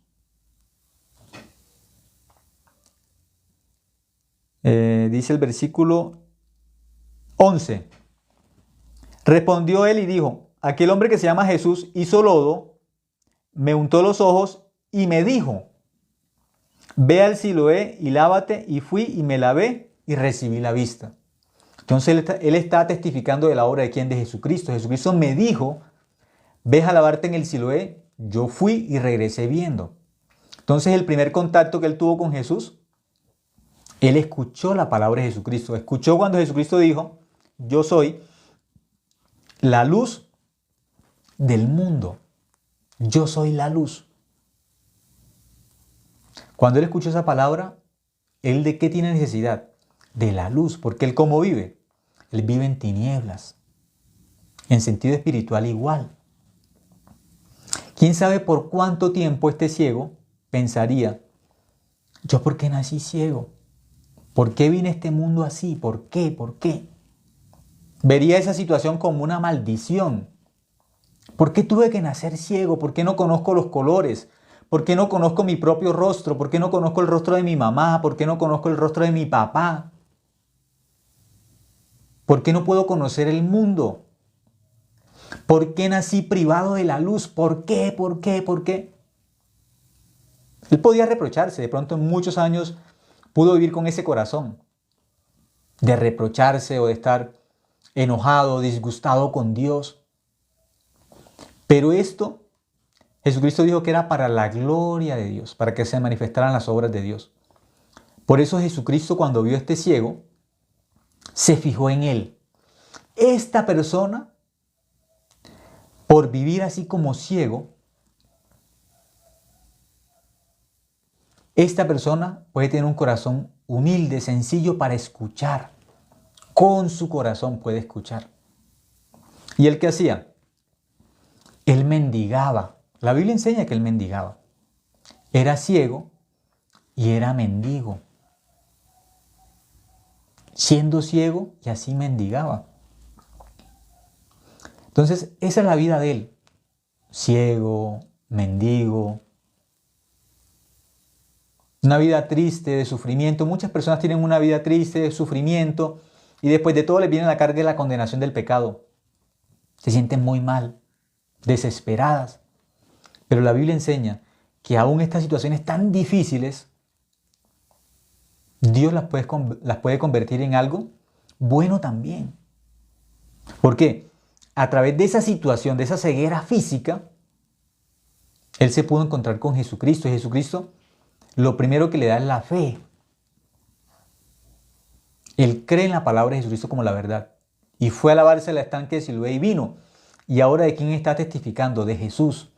dice el versículo 11, respondió él y dijo, aquel hombre que se llama Jesús hizo lodo, me untó los ojos y me dijo, ve al Siloé y lávate, y fui y me lavé y recibí la vista. Entonces él está testificando de la obra de quién, de Jesucristo. Jesucristo me dijo, ve a lavarte en el Siloé, yo fui y regresé viendo. Entonces el primer contacto que él tuvo con Jesús, él escuchó la palabra de Jesucristo. Escuchó cuando Jesucristo dijo, yo soy la luz del mundo. Yo soy la luz. Cuando él escuchó esa palabra, ¿él de qué tiene necesidad? De la luz, porque él ¿cómo vive? Él vive en tinieblas. En sentido espiritual igual. ¿Quién sabe por cuánto tiempo este ciego pensaría, yo por qué nací ciego? ¿Por qué vine a este mundo así? ¿Por qué? ¿Por qué? Vería esa situación como una maldición. ¿Por qué tuve que nacer ciego? ¿Por qué no conozco los colores? ¿Por qué no conozco mi propio rostro? ¿Por qué no conozco el rostro de mi mamá? ¿Por qué no conozco el rostro de mi papá? ¿Por qué no puedo conocer el mundo? ¿Por qué nací privado de la luz? ¿Por qué? ¿Por qué? ¿Por qué? Él podía reprocharse. De pronto en muchos años pudo vivir con ese corazón de reprocharse o de estar enojado, disgustado con Dios. Pero esto, Jesucristo dijo que era para la gloria de Dios, para que se manifestaran las obras de Dios. Por eso Jesucristo, cuando vio a este ciego, se fijó en él. Esta persona, por vivir así como ciego, esta persona puede tener un corazón humilde, sencillo para escuchar. Con su corazón puede escuchar. ¿Y él qué hacía? Él mendigaba. La Biblia enseña que él mendigaba. Era ciego y era mendigo. Siendo ciego y así mendigaba. Entonces, esa es la vida de él. Ciego, mendigo. Una vida triste, de sufrimiento. Muchas personas tienen una vida triste, de sufrimiento, y después de todo les viene la carga de la condenación del pecado. Se sienten muy mal, desesperadas. Pero la Biblia enseña que aún estas situaciones tan difíciles, Dios las puede convertir en algo bueno también. ¿Por qué? A través de esa situación, de esa ceguera física, él se pudo encontrar con Jesucristo. Y Jesucristo lo primero que le da es la fe. Él cree en la palabra de Jesucristo como la verdad. Y fue a lavarse al estanque de Siloé y vino. Y ahora, ¿de quién está testificando? De Jesús.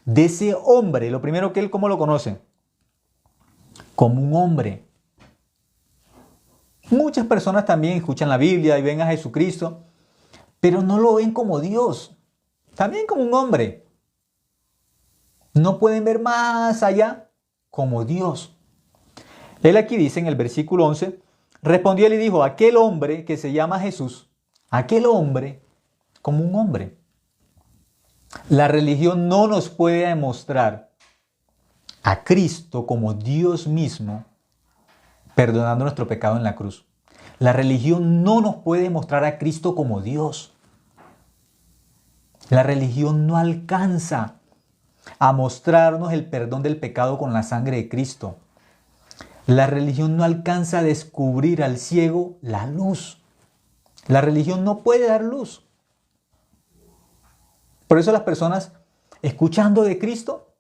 De ese hombre. Lo primero que él, ¿cómo lo conoce? Como un hombre. Muchas personas también escuchan la Biblia y ven a Jesucristo, pero no lo ven como Dios. También como un hombre. No pueden ver más allá como Dios. Él aquí dice en el versículo 11, respondió él y dijo, aquel hombre que se llama Jesús, aquel hombre como un hombre. La religión no nos puede demostrar a Cristo como Dios mismo, perdonando nuestro pecado en la cruz. La religión no nos puede mostrar a Cristo como Dios. La religión no alcanza a mostrarnos el perdón del pecado con la sangre de Cristo. La religión no alcanza a descubrir al ciego la luz. La religión no puede dar luz. Por eso las personas, escuchando de Cristo,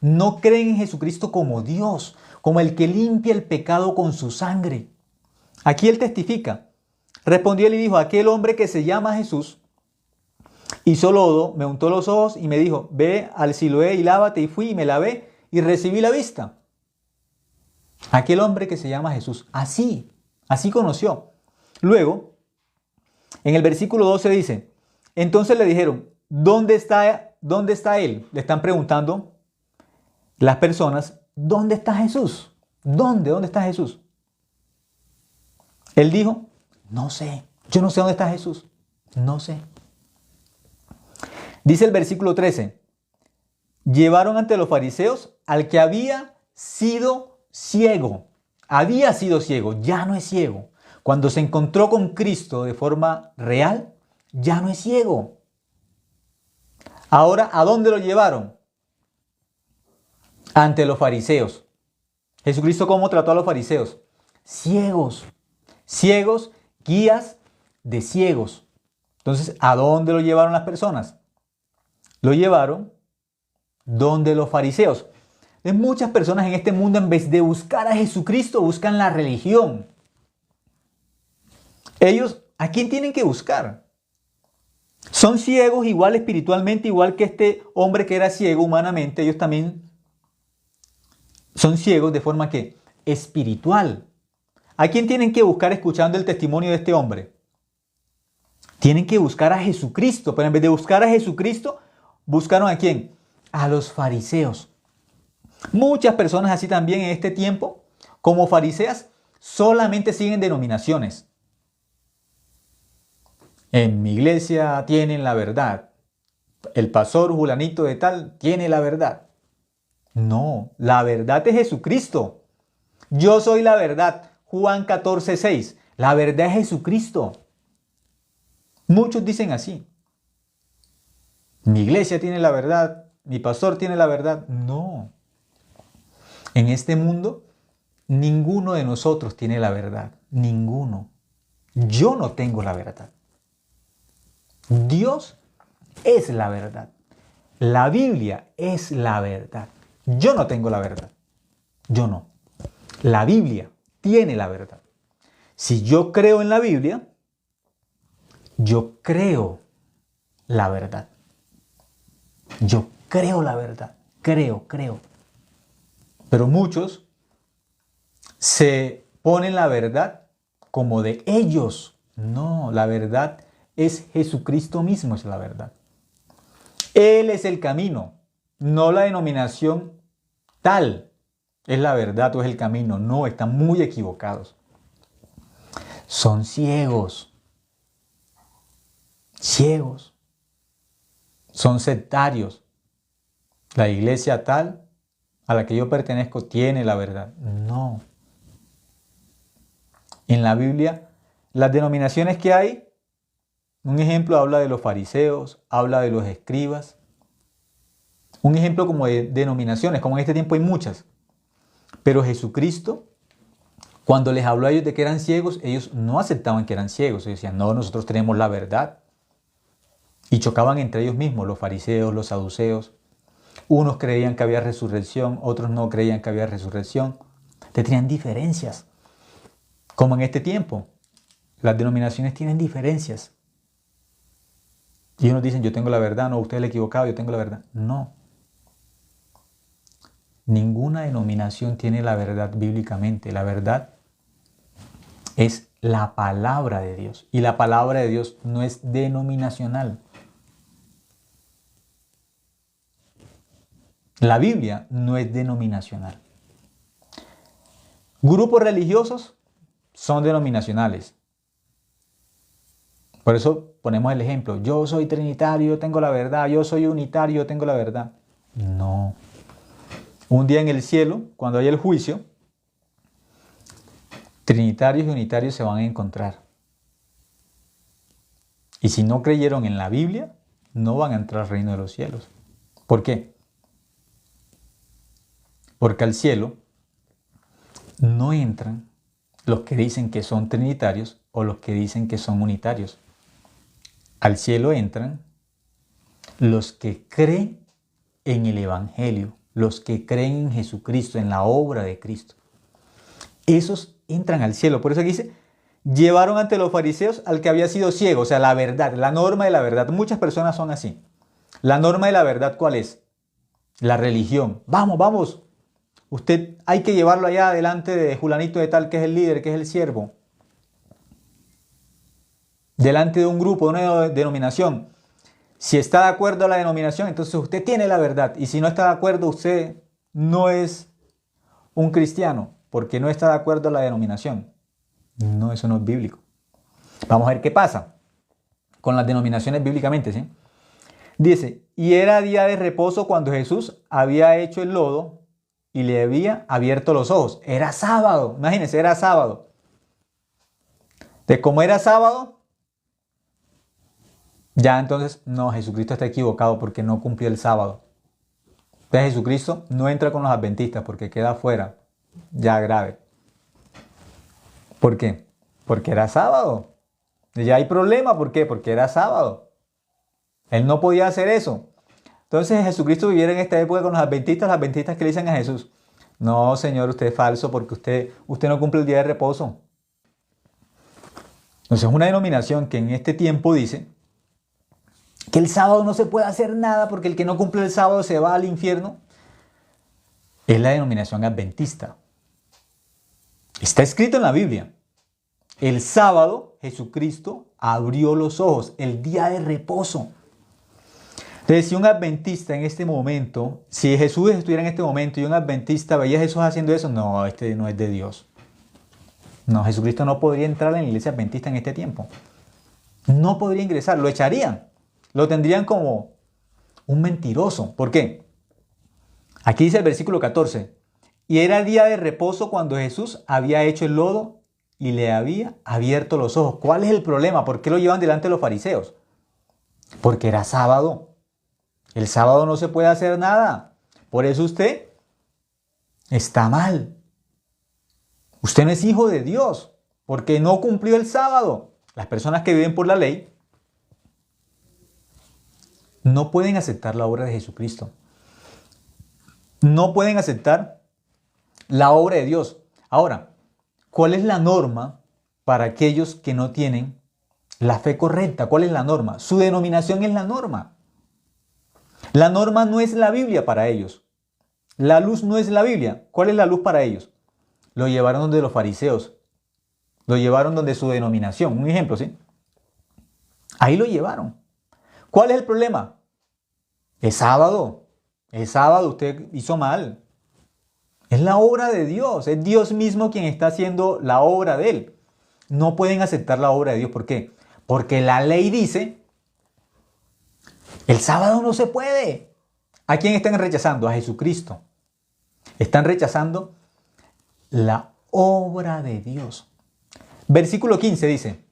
no creen en Jesucristo como Dios, como el que limpia el pecado con su sangre. Aquí él testifica. Respondió él y dijo, aquel hombre que se llama Jesús, hizo lodo, me untó los ojos y me dijo, ve al Siloé y lávate, y fui y me lavé y recibí la vista. Aquel hombre que se llama Jesús, así conoció. Luego, en el versículo 12 dice, entonces le dijeron, ¿dónde está él? Le están preguntando las personas, ¿dónde está Jesús? ¿Dónde está Jesús? Él dijo, no sé, yo no sé dónde está Jesús, no sé. Dice el versículo 13, llevaron ante los fariseos al que había sido ciego. Había sido ciego, ya no es ciego. Cuando se encontró con Cristo de forma real, ya no es ciego. Ahora, ¿a dónde lo llevaron? Ante los fariseos. Jesucristo, ¿cómo trató a los fariseos? Ciegos. Ciegos, guías de ciegos. Entonces, ¿a dónde lo llevaron las personas? Lo llevaron donde los fariseos. Muchas personas en este mundo, en vez de buscar a Jesucristo, buscan la religión. Ellos, ¿a quién tienen que buscar? Son ciegos igual espiritualmente, igual que este hombre que era ciego humanamente. Ellos también son ciegos de forma que espiritual. ¿A quién tienen que buscar escuchando el testimonio de este hombre? Tienen que buscar a Jesucristo, pero en vez de buscar a Jesucristo, ¿buscaron a quién? A los fariseos. Muchas personas así también en este tiempo, como fariseas, solamente siguen denominaciones. En mi iglesia tienen la verdad. El pastor fulanito de tal tiene la verdad. No, la verdad es Jesucristo. Yo soy la verdad. Juan 14:6. La verdad es Jesucristo. Muchos dicen así. Mi iglesia tiene la verdad, mi pastor tiene la verdad. No. En este mundo, ninguno de nosotros tiene la verdad. Ninguno. Yo no tengo la verdad. Dios es la verdad. La Biblia es la verdad. Yo no tengo la verdad. Yo no. La Biblia tiene la verdad. Si yo creo en la Biblia, yo creo la verdad. Yo creo la verdad. Creo. Pero muchos se ponen la verdad como de ellos. No, la verdad es Jesucristo mismo, es la verdad. Él es el camino, no la denominación tal es la verdad o es el camino. No, están muy equivocados. Son ciegos. Ciegos. Son sectarios. La iglesia tal a la que yo pertenezco tiene la verdad. No. En la Biblia, las denominaciones que hay, un ejemplo habla de los fariseos, habla de los escribas. Un ejemplo como de denominaciones, como en este tiempo hay muchas. Pero Jesucristo, cuando les habló a ellos de que eran ciegos, ellos no aceptaban que eran ciegos. Ellos decían, no, nosotros tenemos la verdad. Y chocaban entre ellos mismos, los fariseos, los saduceos. Unos creían que había resurrección, otros no creían que había resurrección. Tenían diferencias. Como en este tiempo, las denominaciones tienen diferencias. Y unos dicen, yo tengo la verdad, no, usted es el equivocado, yo tengo la verdad. No. Ninguna denominación tiene la verdad bíblicamente. La verdad es la palabra de Dios. Y la palabra de Dios no es denominacional. La Biblia no es denominacional. Grupos religiosos son denominacionales. Por eso ponemos el ejemplo. Yo soy trinitario, yo tengo la verdad. Yo soy unitario, yo tengo la verdad. No. Un día en el cielo, cuando haya el juicio, trinitarios y unitarios se van a encontrar. Y si no creyeron en la Biblia, no van a entrar al reino de los cielos. ¿Por qué? Porque al cielo no entran los que dicen que son trinitarios o los que dicen que son unitarios. Al cielo entran los que creen en el Evangelio, los que creen en Jesucristo, en la obra de Cristo. Esos entran al cielo. Por eso aquí dice, llevaron ante los fariseos al que había sido ciego. O sea, la verdad, la norma de la verdad. Muchas personas son así. La norma de la verdad, ¿cuál es? La religión. Vamos. Usted hay que llevarlo allá delante de Julanito de tal, que es el líder, que es el siervo. Delante de un grupo, de una denominación. Si está de acuerdo a la denominación, entonces usted tiene la verdad. Y si no está de acuerdo, usted no es un cristiano, porque no está de acuerdo a la denominación. No, eso no es bíblico. Vamos a ver qué pasa con las denominaciones bíblicamente, ¿sí? Dice, y era día de reposo cuando Jesús había hecho el lodo y le había abierto los ojos. Era sábado, imagínense, era sábado. De cómo era sábado, ya entonces, no, Jesucristo está equivocado porque no cumplió el sábado. Entonces Jesucristo no entra con los adventistas porque queda fuera, ya grave. ¿Por qué? Porque era sábado. Ya hay problema, ¿por qué? Porque era sábado. Él no podía hacer eso. Entonces Jesucristo viviera en esta época con los adventistas que le dicen a Jesús, no, Señor, usted es falso porque usted no cumple el día de reposo. Entonces es una denominación que en este tiempo dice que el sábado no se puede hacer nada porque el que no cumple el sábado se va al infierno. Es la denominación adventista. Está escrito en la Biblia. El sábado Jesucristo abrió los ojos, el día de reposo. Entonces, si un adventista en este momento, si Jesús estuviera en este momento y un adventista veía a Jesús haciendo eso, no, este no es de Dios. No, Jesucristo no podría entrar en la iglesia adventista en este tiempo. No podría ingresar, lo echarían. Lo tendrían como un mentiroso. ¿Por qué? Aquí dice el versículo 14. Y era día de reposo cuando Jesús había hecho el lodo y le había abierto los ojos. ¿Cuál es el problema? ¿Por qué lo llevan delante de los fariseos? Porque era sábado. El sábado no se puede hacer nada. Por eso usted está mal. Usted no es hijo de Dios porque no cumplió el sábado. Las personas que viven por la ley no pueden aceptar la obra de Jesucristo. No pueden aceptar la obra de Dios. Ahora, ¿cuál es la norma para aquellos que no tienen la fe correcta? ¿Cuál es la norma? Su denominación es la norma. La norma no es la Biblia para ellos. La luz no es la Biblia. ¿Cuál es la luz para ellos? Lo llevaron donde los fariseos. Lo llevaron donde su denominación. Un ejemplo, ¿sí? Ahí lo llevaron. ¿Cuál es el problema? Es sábado. Es sábado, usted hizo mal. Es la obra de Dios. Es Dios mismo quien está haciendo la obra de Él. No pueden aceptar la obra de Dios. ¿Por qué? Porque la ley dice, el sábado no se puede. ¿A quién están rechazando? A Jesucristo. Están rechazando la obra de Dios. Versículo 15 dice,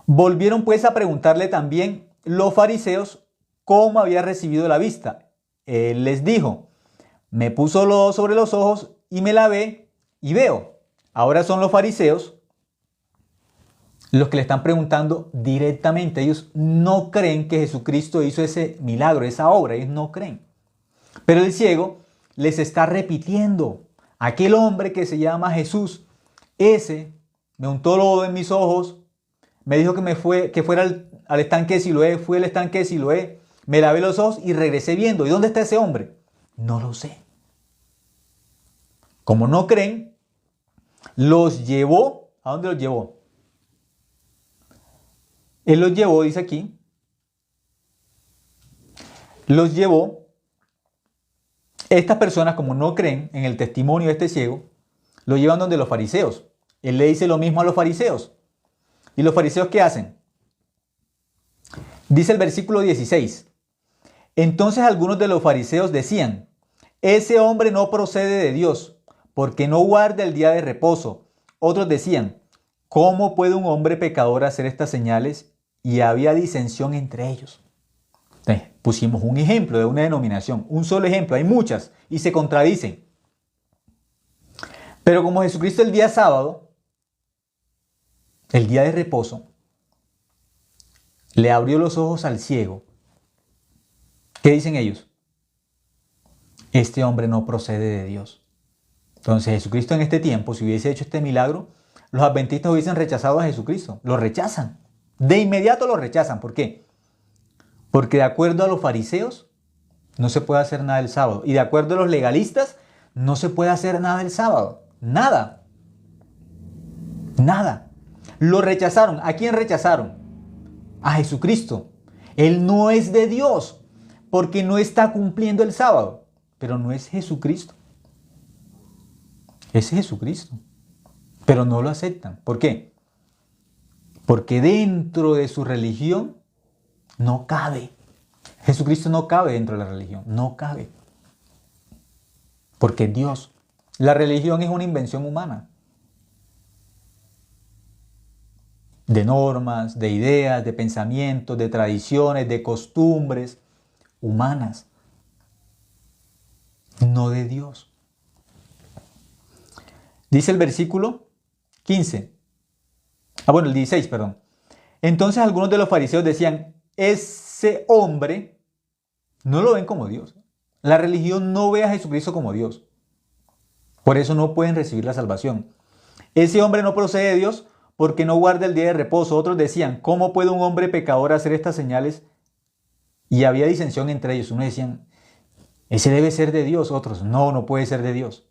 volvieron pues a preguntarle también los fariseos cómo había recibido la vista. Él les dijo, me puso lodo sobre los ojos y me lavé y veo. Ahora son los fariseos los que le están preguntando directamente. Ellos no creen que Jesucristo hizo ese milagro, esa obra. Ellos no creen. Pero el ciego les está repitiendo. Aquel hombre que se llama Jesús, ese me untó lodo en mis ojos, me dijo que fuera al estanque de Siloé, fui al estanque de Siloé, me lavé los ojos y regresé viendo. ¿Y dónde está ese hombre? No lo sé. Como no creen, los llevó. ¿A dónde los llevó? Él los llevó, dice aquí. Los llevó. Estas personas, como no creen en el testimonio de este ciego, lo llevan donde los fariseos. Él le dice lo mismo a los fariseos. ¿Y los fariseos qué hacen? Dice el versículo 16. Entonces algunos de los fariseos decían, ese hombre no procede de Dios, porque no guarda el día de reposo. Otros decían, ¿cómo puede un hombre pecador hacer estas señales? Y había disensión entre ellos. Pusimos un ejemplo de una denominación, un solo ejemplo, hay muchas y se contradicen. Pero como Jesucristo el día sábado, el día de reposo, le abrió los ojos al ciego, ¿qué dicen ellos? Este hombre no procede de Dios. Entonces Jesucristo en este tiempo, si hubiese hecho este milagro, los adventistas hubiesen rechazado a Jesucristo. Lo rechazan. De inmediato lo rechazan. ¿Por qué? Porque de acuerdo a los fariseos, no se puede hacer nada el sábado. Y de acuerdo a los legalistas, no se puede hacer nada el sábado. Nada. Nada. Lo rechazaron. ¿A quién rechazaron? A Jesucristo. Él no es de Dios porque no está cumpliendo el sábado. Pero no es Jesucristo. Es Jesucristo. Pero no lo aceptan. ¿Por qué? Porque dentro de su religión no cabe. Jesucristo no cabe dentro de la religión. No cabe. Porque Dios. La religión es una invención humana. De normas, de ideas, de pensamientos, de tradiciones, de costumbres humanas. No de Dios. Dice el versículo 15. El 16, perdón. Entonces algunos de los fariseos decían, ese hombre no lo ven como Dios. La religión no ve a Jesucristo como Dios. Por eso no pueden recibir la salvación. Ese hombre no procede de Dios porque no guarda el día de reposo. Otros decían, ¿cómo puede un hombre pecador hacer estas señales? Y había disensión entre ellos. Unos decían, ese debe ser de Dios. Otros, no puede ser de Dios.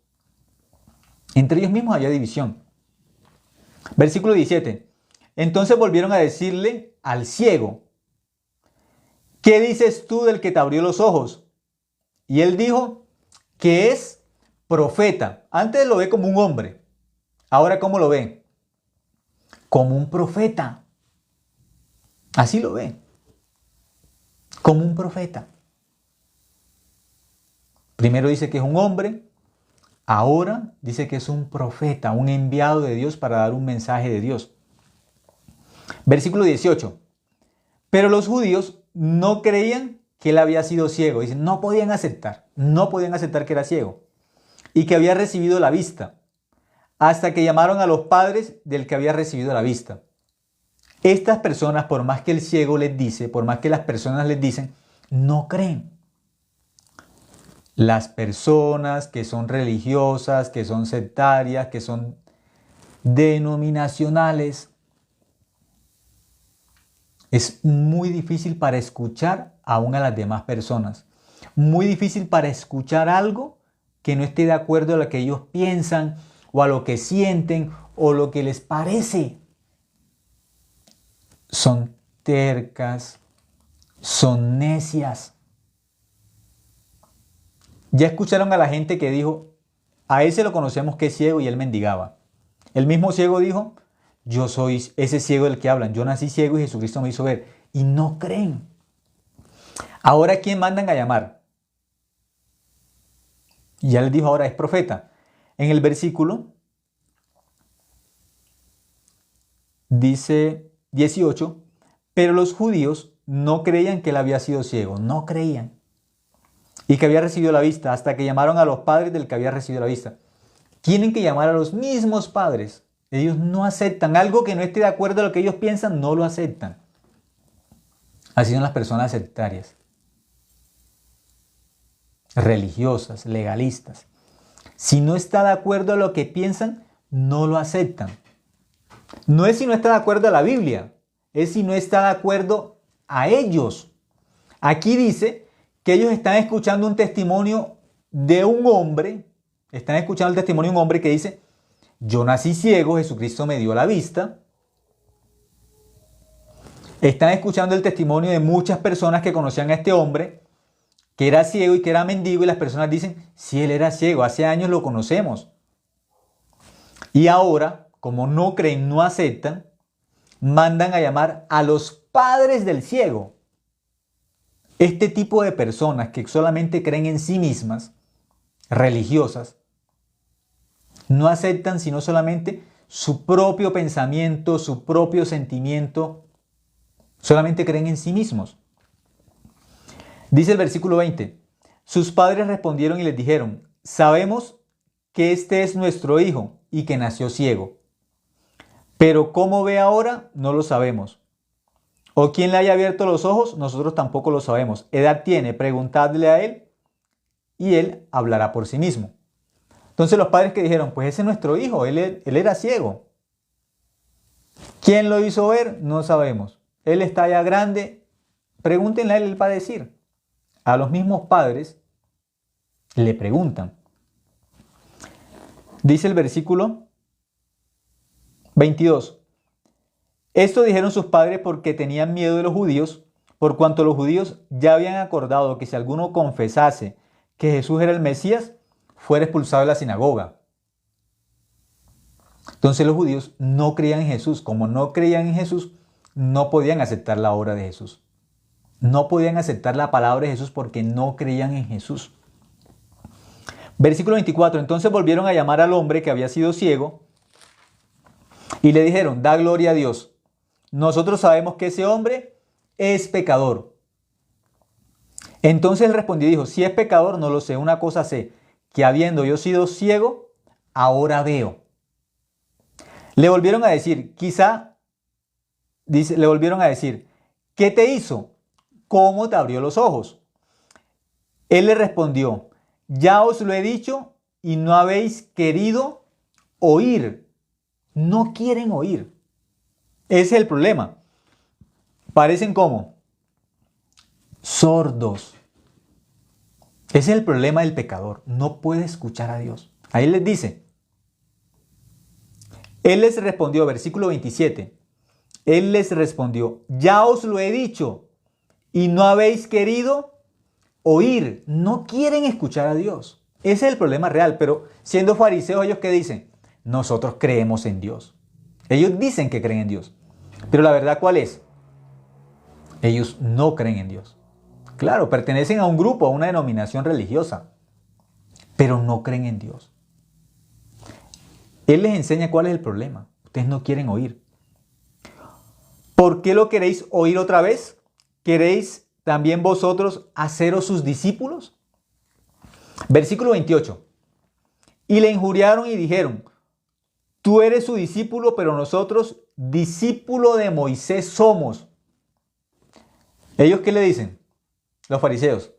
Entre ellos mismos había división. Versículo 17. Entonces volvieron a decirle al ciego, ¿qué dices tú del que te abrió los ojos? Y él dijo que es profeta. Antes lo ve como un hombre. Ahora, ¿cómo lo ve? Como un profeta. Así lo ve. Como un profeta. Primero dice que es un hombre. Ahora dice que es un profeta, un enviado de Dios para dar un mensaje de Dios. Versículo 18. Pero los judíos no creían que él había sido ciego. Dicen, no podían aceptar que era ciego y que había recibido la vista, hasta que llamaron a los padres del que había recibido la vista. Estas personas, por más que el ciego les dice, por más que las personas les dicen, no creen. Las personas que son religiosas, que son sectarias, que son denominacionales, es muy difícil para escuchar aún a las demás personas. Muy difícil para escuchar algo que no esté de acuerdo a lo que ellos piensan o a lo que sienten o lo que les parece. Son tercas, son necias. Ya escucharon a la gente que dijo, a ese lo conocemos que es ciego y él mendigaba. El mismo ciego dijo, yo soy ese ciego del que hablan, yo nací ciego y Jesucristo me hizo ver. Y no creen. Ahora, ¿quién mandan a llamar? Y ya les dijo, ahora es profeta. En el versículo dice 18, pero los judíos no creían que él había sido ciego, no creían. Y que había recibido la vista, hasta que llamaron a los padres del que había recibido la vista. Tienen que llamar a los mismos padres. Ellos no aceptan algo que no esté de acuerdo a lo que ellos piensan, no lo aceptan. Así son las personas sectarias, religiosas, legalistas. Si no está de acuerdo a lo que piensan, no lo aceptan. No es si no está de acuerdo a la Biblia, es si no está de acuerdo a ellos. Aquí dice que ellos están escuchando un testimonio de un hombre, están escuchando el testimonio de un hombre que dice, yo nací ciego, Jesucristo me dio la vista. Están escuchando el testimonio de muchas personas que conocían a este hombre, que era ciego y que era mendigo, y las personas dicen, sí, él era ciego, hace años lo conocemos. Y ahora, como no creen, no aceptan, mandan a llamar a los padres del ciego. Este tipo de personas que solamente creen en sí mismas, religiosas, no aceptan sino solamente su propio pensamiento, su propio sentimiento, solamente creen en sí mismos. Dice el versículo 20, sus padres respondieron y les dijeron, sabemos que este es nuestro hijo y que nació ciego, pero cómo ve ahora no lo sabemos. O quién le haya abierto los ojos, nosotros tampoco lo sabemos. Edad tiene, preguntadle a él y él hablará por sí mismo. Entonces los padres que dijeron, pues ese es nuestro hijo, él era ciego. ¿Quién lo hizo ver? No sabemos. Él está ya grande, pregúntenle a él, él va a decir. A los mismos padres le preguntan. Dice el versículo 22. Esto dijeron sus padres porque tenían miedo de los judíos, por cuanto los judíos ya habían acordado que si alguno confesase que Jesús era el Mesías, fuera expulsado de la sinagoga. Entonces los judíos no creían en Jesús. Como no creían en Jesús, no podían aceptar la obra de Jesús. No podían aceptar la palabra de Jesús porque no creían en Jesús. Versículo 24. Entonces volvieron a llamar al hombre que había sido ciego y le dijeron, da gloria a Dios. Nosotros sabemos que ese hombre es pecador. Entonces él respondió y dijo, si es pecador, no lo sé. Una cosa sé, que habiendo yo sido ciego, ahora veo. Le volvieron a decir, le volvieron a decir, ¿qué te hizo? ¿Cómo te abrió los ojos? Él le respondió, ya os lo he dicho y no habéis querido oír. No quieren oír. Ese es el problema. Parecen como sordos. Ese es el problema del pecador. No puede escuchar a Dios. Ahí les dice. Él les respondió, versículo 27. Él les respondió, ya os lo he dicho y no habéis querido oír. No quieren escuchar a Dios. Ese es el problema real. Pero siendo fariseos, ellos ¿qué dicen? Nosotros creemos en Dios. Ellos dicen que creen en Dios. Pero la verdad, ¿cuál es? Ellos no creen en Dios. Claro, pertenecen a un grupo, a una denominación religiosa, pero no creen en Dios. Él les enseña cuál es el problema. Ustedes no quieren oír. ¿Por qué lo queréis oír otra vez? ¿Queréis también vosotros haceros sus discípulos? Versículo 28. Y le injuriaron y dijeron, tú eres su discípulo, pero nosotros discípulo de Moisés somos. ¿Ellos qué le dicen? Los fariseos.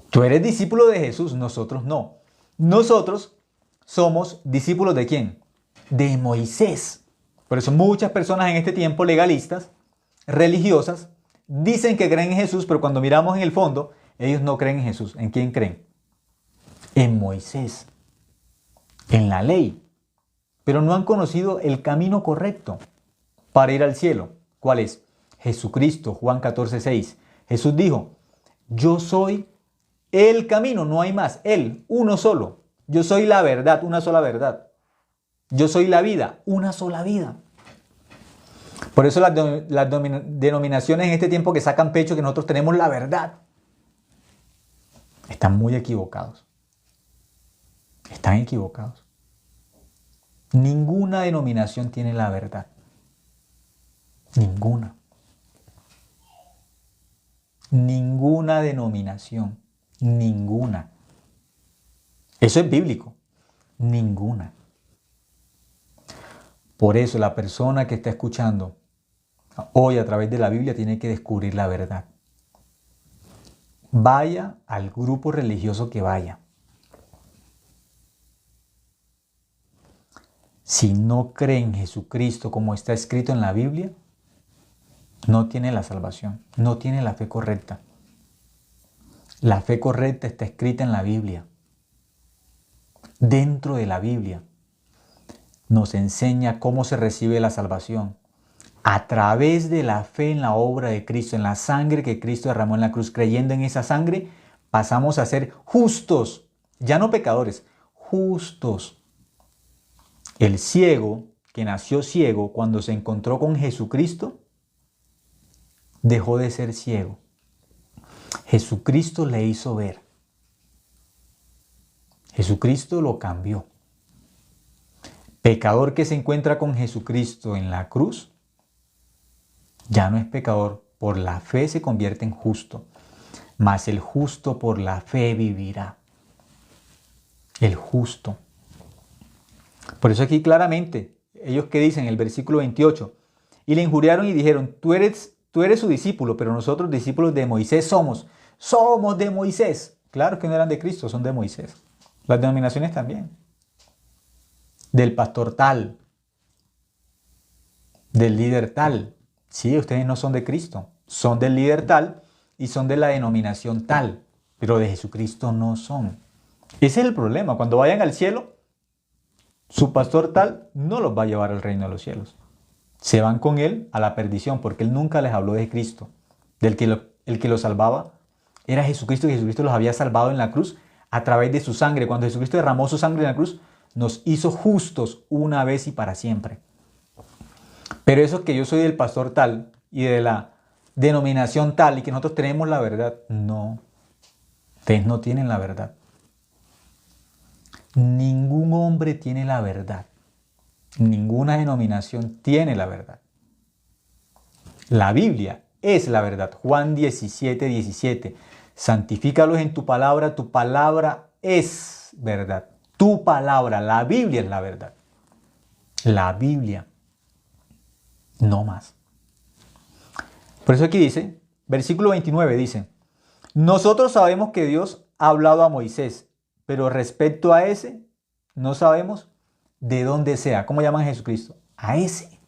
Tú eres discípulo de Jesús, nosotros no. Nosotros somos discípulos ¿de quién? De Moisés. Por eso muchas personas en este tiempo legalistas, religiosas, dicen que creen en Jesús, pero cuando miramos en el fondo, ellos no creen en Jesús. ¿En quién creen? En Moisés, en la ley. Pero no han conocido el camino correcto para ir al cielo. ¿Cuál es? Jesucristo, Juan 14:6. Jesús dijo, yo soy el camino, no hay más. Él, uno solo. Yo soy la verdad, una sola verdad. Yo soy la vida, una sola vida. Por eso las denominaciones en este tiempo que sacan pecho que nosotros tenemos la verdad, están muy equivocados. Están equivocados. Ninguna denominación tiene la verdad. Ninguna. Ninguna denominación. Ninguna. Eso es bíblico. Ninguna. Por eso la persona que está escuchando hoy a través de la Biblia tiene que descubrir la verdad. Vaya al grupo religioso que vaya. Si no cree en Jesucristo como está escrito en la Biblia, no tiene la salvación, no tiene la fe correcta. La fe correcta está escrita en la Biblia. Dentro de la Biblia nos enseña cómo se recibe la salvación. A través de la fe en la obra de Cristo, en la sangre que Cristo derramó en la cruz, creyendo en esa sangre, pasamos a ser justos, ya no pecadores, justos. El ciego, que nació ciego, cuando se encontró con Jesucristo, dejó de ser ciego. Jesucristo le hizo ver. Jesucristo lo cambió. Pecador que se encuentra con Jesucristo en la cruz, ya no es pecador. Por la fe se convierte en justo. Mas el justo por la fe vivirá. El justo. Por eso aquí claramente, ellos que dicen en el versículo 28, y le injuriaron y dijeron, tú eres su discípulo, pero nosotros discípulos de Moisés somos. Somos de Moisés. Claro que no eran de Cristo, son de Moisés. Las denominaciones también. Del pastor tal. Del líder tal. Sí, ustedes no son de Cristo. Son del líder tal y son de la denominación tal. Pero de Jesucristo no son. Ese es el problema. Cuando vayan al cielo, su pastor tal no los va a llevar al reino de los cielos. Se van con él a la perdición porque él nunca les habló de Cristo. El que los salvaba era Jesucristo y Jesucristo los había salvado en la cruz a través de su sangre. Cuando Jesucristo derramó su sangre en la cruz, nos hizo justos una vez y para siempre. Pero eso que yo soy del pastor tal y de la denominación tal y que nosotros tenemos la verdad, no. Ustedes no tienen la verdad. Ningún hombre tiene la verdad. Ninguna denominación tiene la verdad. La Biblia es la verdad. Juan 17:17. Santifícalos en tu palabra es verdad. Tu palabra, la Biblia es la verdad. La Biblia, no más. Por eso aquí dice, versículo 29 dice, nosotros sabemos que Dios ha hablado a Moisés, pero respecto a ese, no sabemos de dónde sea. ¿Cómo llaman a Jesucristo? A ese.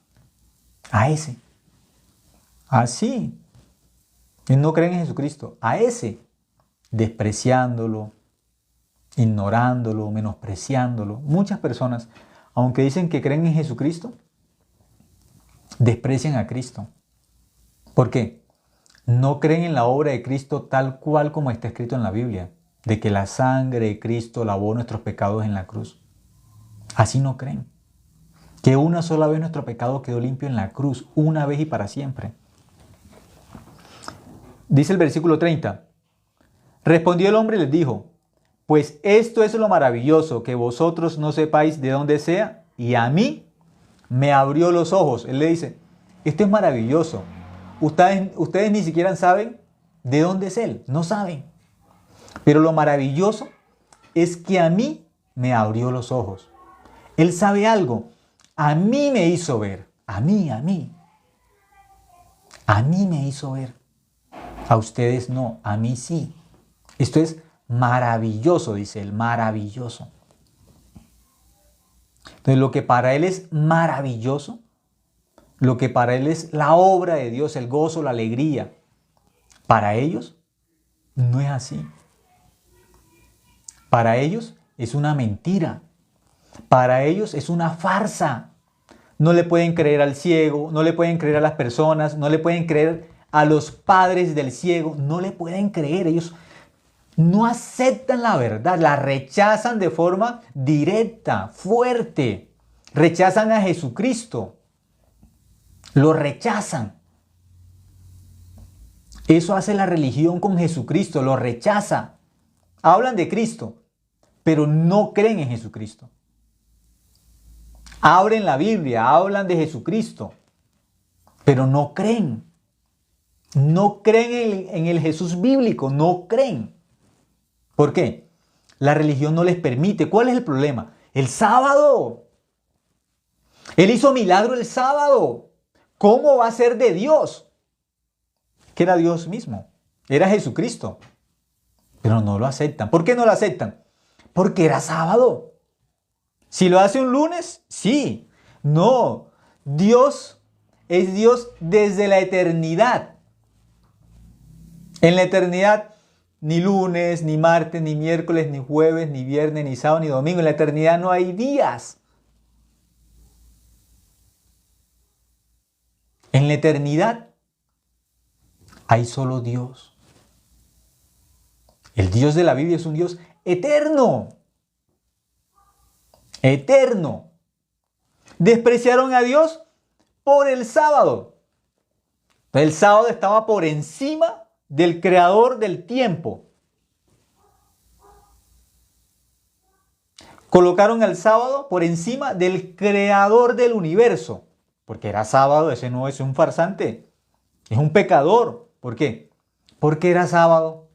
A ese. Así. Ellos no creen en Jesucristo. A ese. Despreciándolo, ignorándolo, menospreciándolo. Muchas personas, aunque dicen que creen en Jesucristo, desprecian a Cristo. ¿Por qué? No creen en la obra de Cristo tal cual como está escrito en la Biblia, de que la sangre de Cristo lavó nuestros pecados en la cruz. Así no creen. Que una sola vez nuestro pecado quedó limpio en la cruz, una vez y para siempre. Dice el versículo 30. Respondió el hombre y les dijo, pues esto es lo maravilloso, que vosotros no sepáis de dónde sea, y a mí me abrió los ojos. Él le dice, esto es maravilloso. Ustedes ni siquiera saben de dónde es Él, no saben. Pero lo maravilloso es que a mí me abrió los ojos. Él sabe algo. A mí me hizo ver. A mí. A mí me hizo ver. A ustedes no, a mí sí. Esto es maravilloso, dice él, maravilloso. Entonces, lo que para él es maravilloso, lo que para él es la obra de Dios, el gozo, la alegría, para ellos no es así. Para ellos es una mentira. Para ellos es una farsa. No le pueden creer al ciego, no le pueden creer a las personas, no le pueden creer a los padres del ciego, no le pueden creer. Ellos no aceptan la verdad, la rechazan de forma directa, fuerte. Rechazan a Jesucristo. Lo rechazan. Eso hace la religión con Jesucristo, lo rechaza. Hablan de Cristo, pero no creen en Jesucristo. Abren la Biblia, hablan de Jesucristo, pero no creen. No creen en el Jesús bíblico, no creen. ¿Por qué? La religión no les permite. ¿Cuál es el problema? El sábado. Él hizo milagro el sábado. ¿Cómo va a ser de Dios? Que era Dios mismo. Era Jesucristo. Pero no lo aceptan. ¿Por qué no lo aceptan? Porque era sábado. Si lo hace un lunes, sí. No. Dios es Dios desde la eternidad. En la eternidad, ni lunes, ni martes, ni miércoles, ni jueves, ni viernes, ni sábado, ni domingo. En la eternidad no hay días. En la eternidad hay solo Dios. El Dios de la Biblia es un Dios eterno. Eterno. Despreciaron a Dios por el sábado. El sábado estaba por encima del creador del tiempo. Colocaron al sábado por encima del creador del universo. Porque era sábado, ese no es un farsante. Es un pecador. ¿Por qué? Porque era sábado.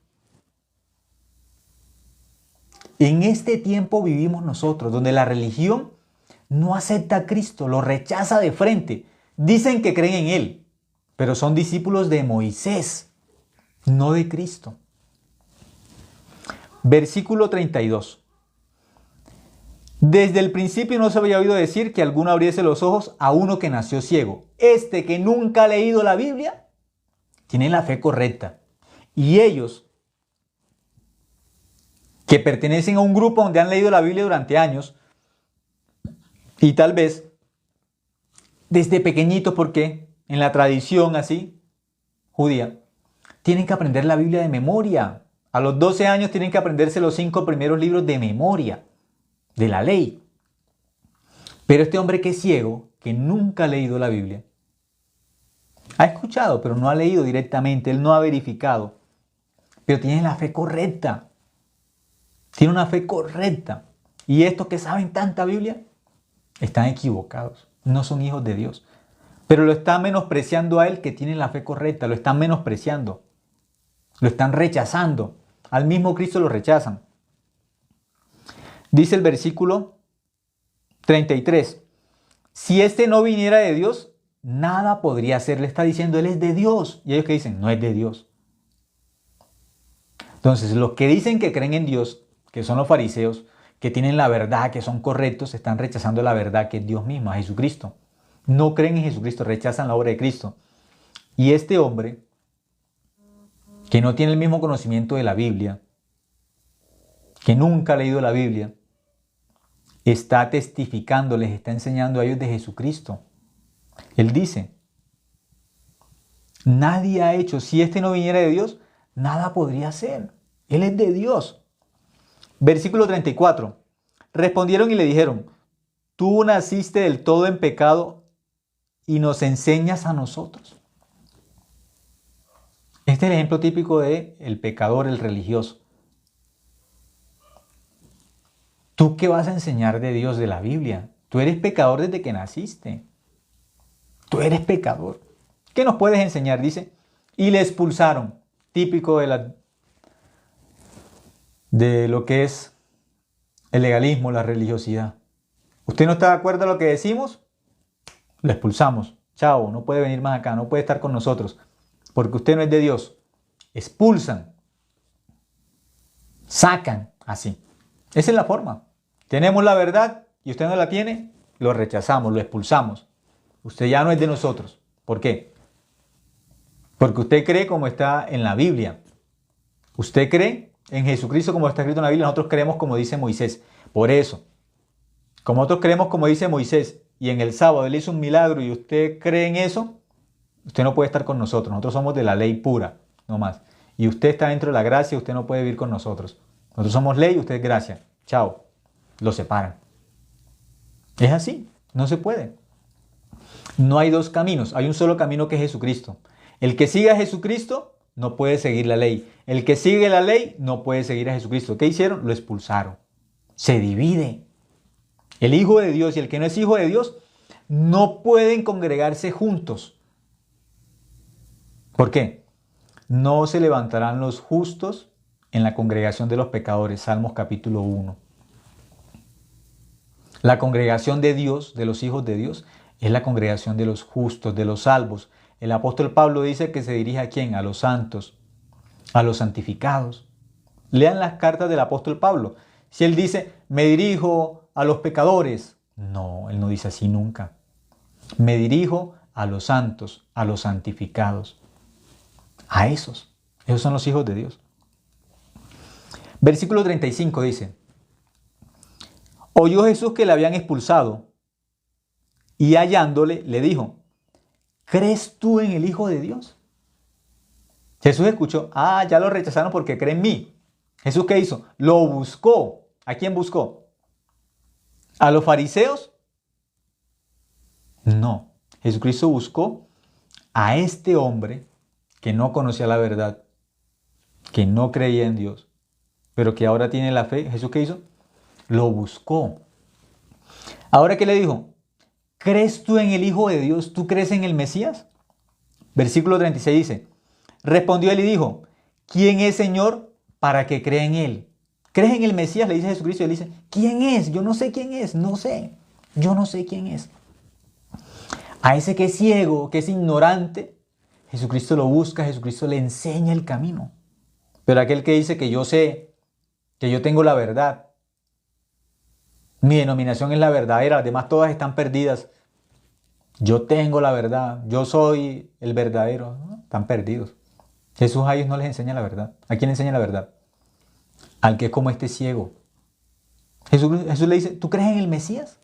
En este tiempo vivimos nosotros, donde la religión no acepta a Cristo, lo rechaza de frente. Dicen que creen en Él, pero son discípulos de Moisés, no de Cristo. Versículo 32. Desde el principio no se había oído decir que alguno abriese los ojos a uno que nació ciego. Este que nunca ha leído la Biblia, tiene la fe correcta. Y ellos, que pertenecen a un grupo donde han leído la Biblia durante años, y tal vez desde pequeñitos, porque en la tradición así, judía, tienen que aprender la Biblia de memoria. A los 12 años tienen que aprenderse los 5 primeros libros de memoria, de la ley. Pero este hombre que es ciego, que nunca ha leído la Biblia, ha escuchado, pero no ha leído directamente, él no ha verificado, pero tiene la fe correcta. Tiene una fe correcta. Y estos que saben tanta Biblia, están equivocados. No son hijos de Dios. Pero lo están menospreciando a él que tiene la fe correcta. Lo están menospreciando. Lo están rechazando. Al mismo Cristo lo rechazan. Dice el versículo 33. Si este no viniera de Dios, nada podría ser. Le está diciendo, él es de Dios. Y ellos que dicen, no es de Dios. Entonces, los que dicen que creen en Dios, que son los fariseos, que tienen la verdad, que son correctos, están rechazando la verdad que es Dios mismo, a Jesucristo. No creen en Jesucristo, rechazan la obra de Cristo. Y este hombre, que no tiene el mismo conocimiento de la Biblia, que nunca ha leído la Biblia, está testificando, les está enseñando a ellos de Jesucristo. Él dice, nadie ha hecho, si este no viniera de Dios, nada podría ser. Él es de Dios. Versículo 34. Respondieron y le dijeron, tú naciste del todo en pecado y nos enseñas a nosotros. Este es el ejemplo típico de el pecador, el religioso. ¿Tú qué vas a enseñar de Dios, de la Biblia? Tú eres pecador desde que naciste. Tú eres pecador. ¿Qué nos puedes enseñar? Dice, y le expulsaron. Típico de lo que es el legalismo, la religiosidad. ¿Usted no está de acuerdo a lo que decimos? Lo expulsamos. Chao, no puede venir más acá, no puede estar con nosotros, porque usted no es de Dios. Expulsan, sacan, así. Esa es la forma. Tenemos la verdad y usted no la tiene, lo rechazamos, lo expulsamos. Usted ya no es de nosotros. ¿Por qué? Porque usted cree como está en la Biblia. Usted cree en Jesucristo como está escrito en la Biblia. Nosotros creemos como dice Moisés. Por eso, como nosotros creemos como dice Moisés y en el sábado él hizo un milagro y usted cree en eso, usted no puede estar con nosotros. Nosotros somos de la ley pura, no más. Y usted está dentro de la gracia, usted no puede vivir con nosotros. Nosotros somos ley, usted es gracia. Chao. Lo separan. Es así, no se puede. No hay dos caminos, hay un solo camino que es Jesucristo. El que siga a Jesucristo no puede seguir la ley. El que sigue la ley no puede seguir a Jesucristo. ¿Qué hicieron? Lo expulsaron. Se divide. El hijo de Dios y el que no es hijo de Dios no pueden congregarse juntos. ¿Por qué? No se levantarán los justos en la congregación de los pecadores. Salmos capítulo 1. La congregación de Dios, de los hijos de Dios, es la congregación de los justos, de los salvos. El apóstol Pablo dice que se dirige ¿a quién? A los santos, a los santificados. Lean las cartas del apóstol Pablo. Si él dice, me dirijo a los pecadores, no, él no dice así nunca. Me dirijo a los santos, a los santificados. A esos. Esos son los hijos de Dios. Versículo 35 dice, oyó Jesús que le habían expulsado y hallándole le dijo, ¿crees tú en el Hijo de Dios? Jesús escuchó, ya lo rechazaron porque cree en mí. ¿Jesús qué hizo? Lo buscó. ¿A quién buscó? ¿A los fariseos? No. Jesucristo buscó a este hombre que no conocía la verdad, que no creía en Dios, pero que ahora tiene la fe. ¿Jesús qué hizo? Lo buscó. ¿Ahora qué le dijo? ¿Crees tú en el Hijo de Dios? ¿Tú crees en el Mesías? Versículo 36 dice, respondió él y dijo, ¿quién es Señor para que crea en él? ¿Crees en el Mesías? Le dice Jesucristo y él dice, ¿quién es? Yo no sé quién es, no sé. Yo no sé quién es. A ese que es ciego, que es ignorante, Jesucristo lo busca, Jesucristo le enseña el camino. Pero aquel que dice que yo sé, que yo tengo la verdad, mi denominación es la verdadera, las demás todas están perdidas. Yo tengo la verdad, yo soy el verdadero. ¿No? Están perdidos. Jesús a ellos no les enseña la verdad. ¿A quién enseña la verdad? Al que es como este ciego. Jesús le dice, ¿tú crees en el Mesías?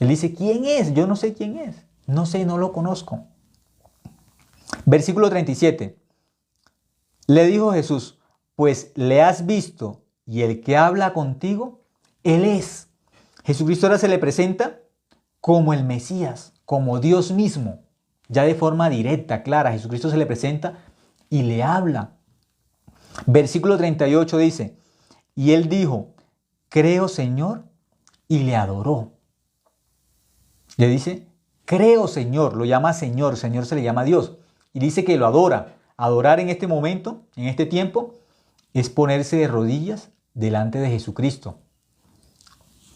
Él dice, ¿quién es? Yo no sé quién es. No sé, no lo conozco. Versículo 37. Le dijo Jesús, pues le has visto y el que habla contigo, Él es. Jesucristo ahora se le presenta como el Mesías, como Dios mismo. Ya de forma directa, clara, Jesucristo se le presenta y le habla. Versículo 38 dice, y él dijo, creo Señor, y le adoró. Le dice, creo Señor, lo llama Señor, Señor se le llama Dios. Y dice que lo adora. Adorar en este momento, en este tiempo, es ponerse de rodillas delante de Jesucristo.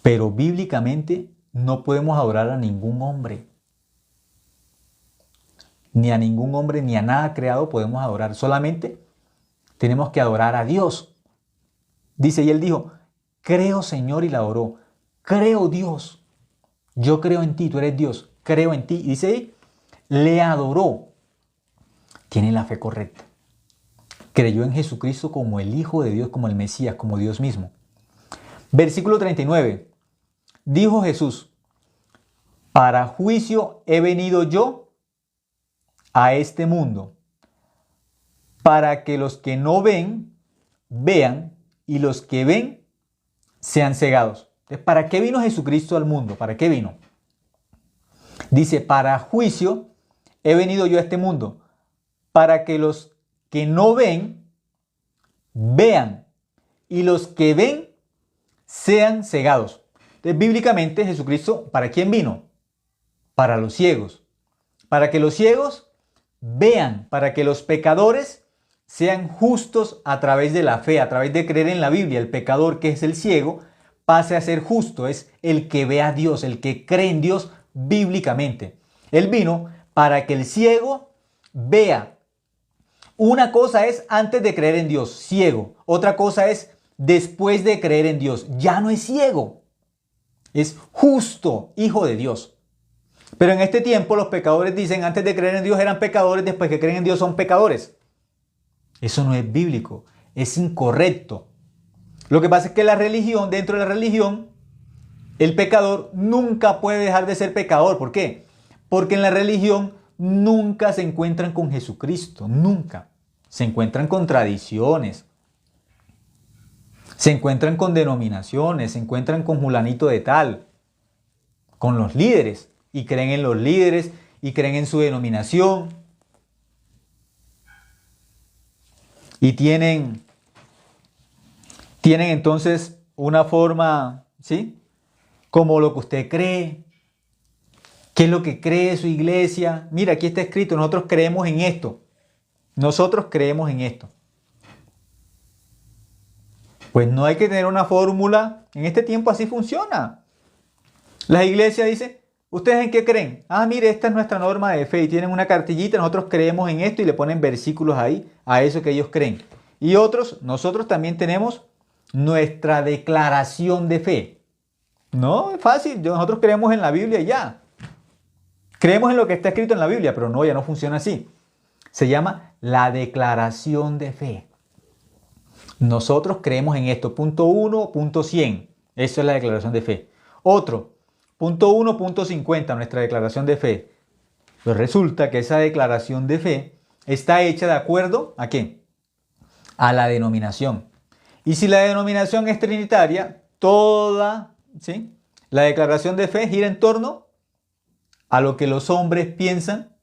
Pero bíblicamente no podemos adorar a ningún hombre. Ni a ningún hombre, ni a nada creado podemos adorar. Solamente tenemos que adorar a Dios. Dice, y él dijo, creo Señor, y la adoró. Creo Dios. Yo creo en ti, tú eres Dios. Creo en ti. Y dice ahí, le adoró. Tiene la fe correcta. Creyó en Jesucristo como el Hijo de Dios, como el Mesías, como Dios mismo. Versículo 39. Dijo Jesús, para juicio he venido yo a este mundo, para que los que no ven, vean, y los que ven, sean cegados. Entonces, ¿para qué vino Jesucristo al mundo? ¿Para qué vino? Dice, para juicio he venido yo a este mundo, para que los que no ven, vean, y los que ven, sean cegados. Entonces, bíblicamente, Jesucristo, ¿para quién vino? Para los ciegos. Para que los ciegos vean, para que los pecadores sean justos a través de la fe, a través de creer en la Biblia. El pecador, que es el ciego, pase a ser justo, es el que ve a Dios, el que cree en Dios bíblicamente. Él vino para que el ciego vea. Una cosa es antes de creer en Dios, ciego. Otra cosa es después de creer en Dios. Ya no es ciego, es justo, hijo de Dios. Pero en este tiempo los pecadores dicen, antes de creer en Dios eran pecadores, después que creen en Dios son pecadores. Eso no es bíblico, es incorrecto. Lo que pasa es que la religión, dentro de la religión, el pecador nunca puede dejar de ser pecador. ¿Por qué? Porque en la religión nunca se encuentran con Jesucristo, nunca. Se encuentran con tradiciones, se encuentran con denominaciones, se encuentran con fulanito de tal, con los líderes, y creen en los líderes y creen en su denominación. Y tienen entonces una forma, ¿sí? Como lo que usted cree. ¿Qué es lo que cree su iglesia? Mira, aquí está escrito, nosotros creemos en esto. Nosotros creemos en esto. Pues no hay que tener una fórmula. En este tiempo así funciona. La iglesia dice, ¿ustedes en qué creen? Ah, mire, esta es nuestra norma de fe. Y tienen una cartillita, nosotros creemos en esto y le ponen versículos ahí a eso que ellos creen. Y otros, nosotros también tenemos nuestra declaración de fe. No, es fácil. Nosotros creemos en la Biblia y ya. Creemos en lo que está escrito en la Biblia, pero no, ya no funciona así. Se llama la declaración de fe. Nosotros creemos en esto. Punto 1, punto 100. Eso es la declaración de fe. Otro, punto 1, punto 50, nuestra declaración de fe. Pues resulta que esa declaración de fe está hecha de acuerdo ¿a qué? A la denominación. Y si la denominación es trinitaria, toda, ¿sí? La declaración de fe gira en torno a lo que los hombres piensan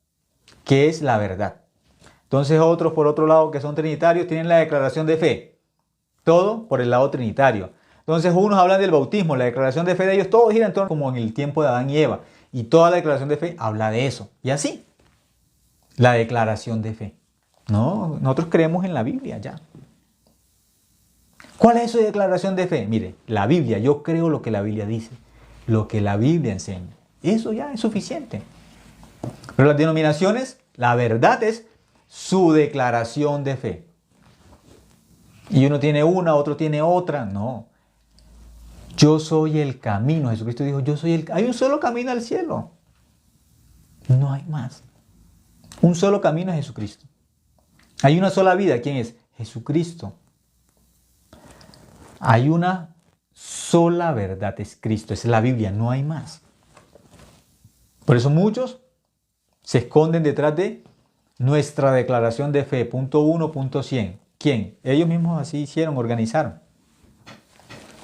que es la verdad. Entonces otros, por otro lado, que son trinitarios, tienen la declaración de fe. Todo por el lado trinitario. Entonces unos hablan del bautismo, la declaración de fe de ellos, todo gira en torno como en el tiempo de Adán y Eva. Y toda la declaración de fe habla de eso. Y así, la declaración de fe. No, nosotros creemos en la Biblia ya. ¿Cuál es su declaración de fe? Mire, la Biblia, yo creo lo que la Biblia dice, lo que la Biblia enseña. Eso ya es suficiente. Pero las denominaciones, la verdad es su declaración de fe. Y uno tiene una, otro tiene otra. No. Yo soy el camino. Jesucristo dijo, yo soy el... Hay un solo camino al cielo. No hay más. Un solo camino es Jesucristo. Hay una sola vida. ¿Quién es? Jesucristo. Hay una sola verdad, es Cristo. Es la Biblia, no hay más. Por eso muchos se esconden detrás de nuestra declaración de fe. Punto 1, punto 100. ¿Quién? Ellos mismos así hicieron, organizaron.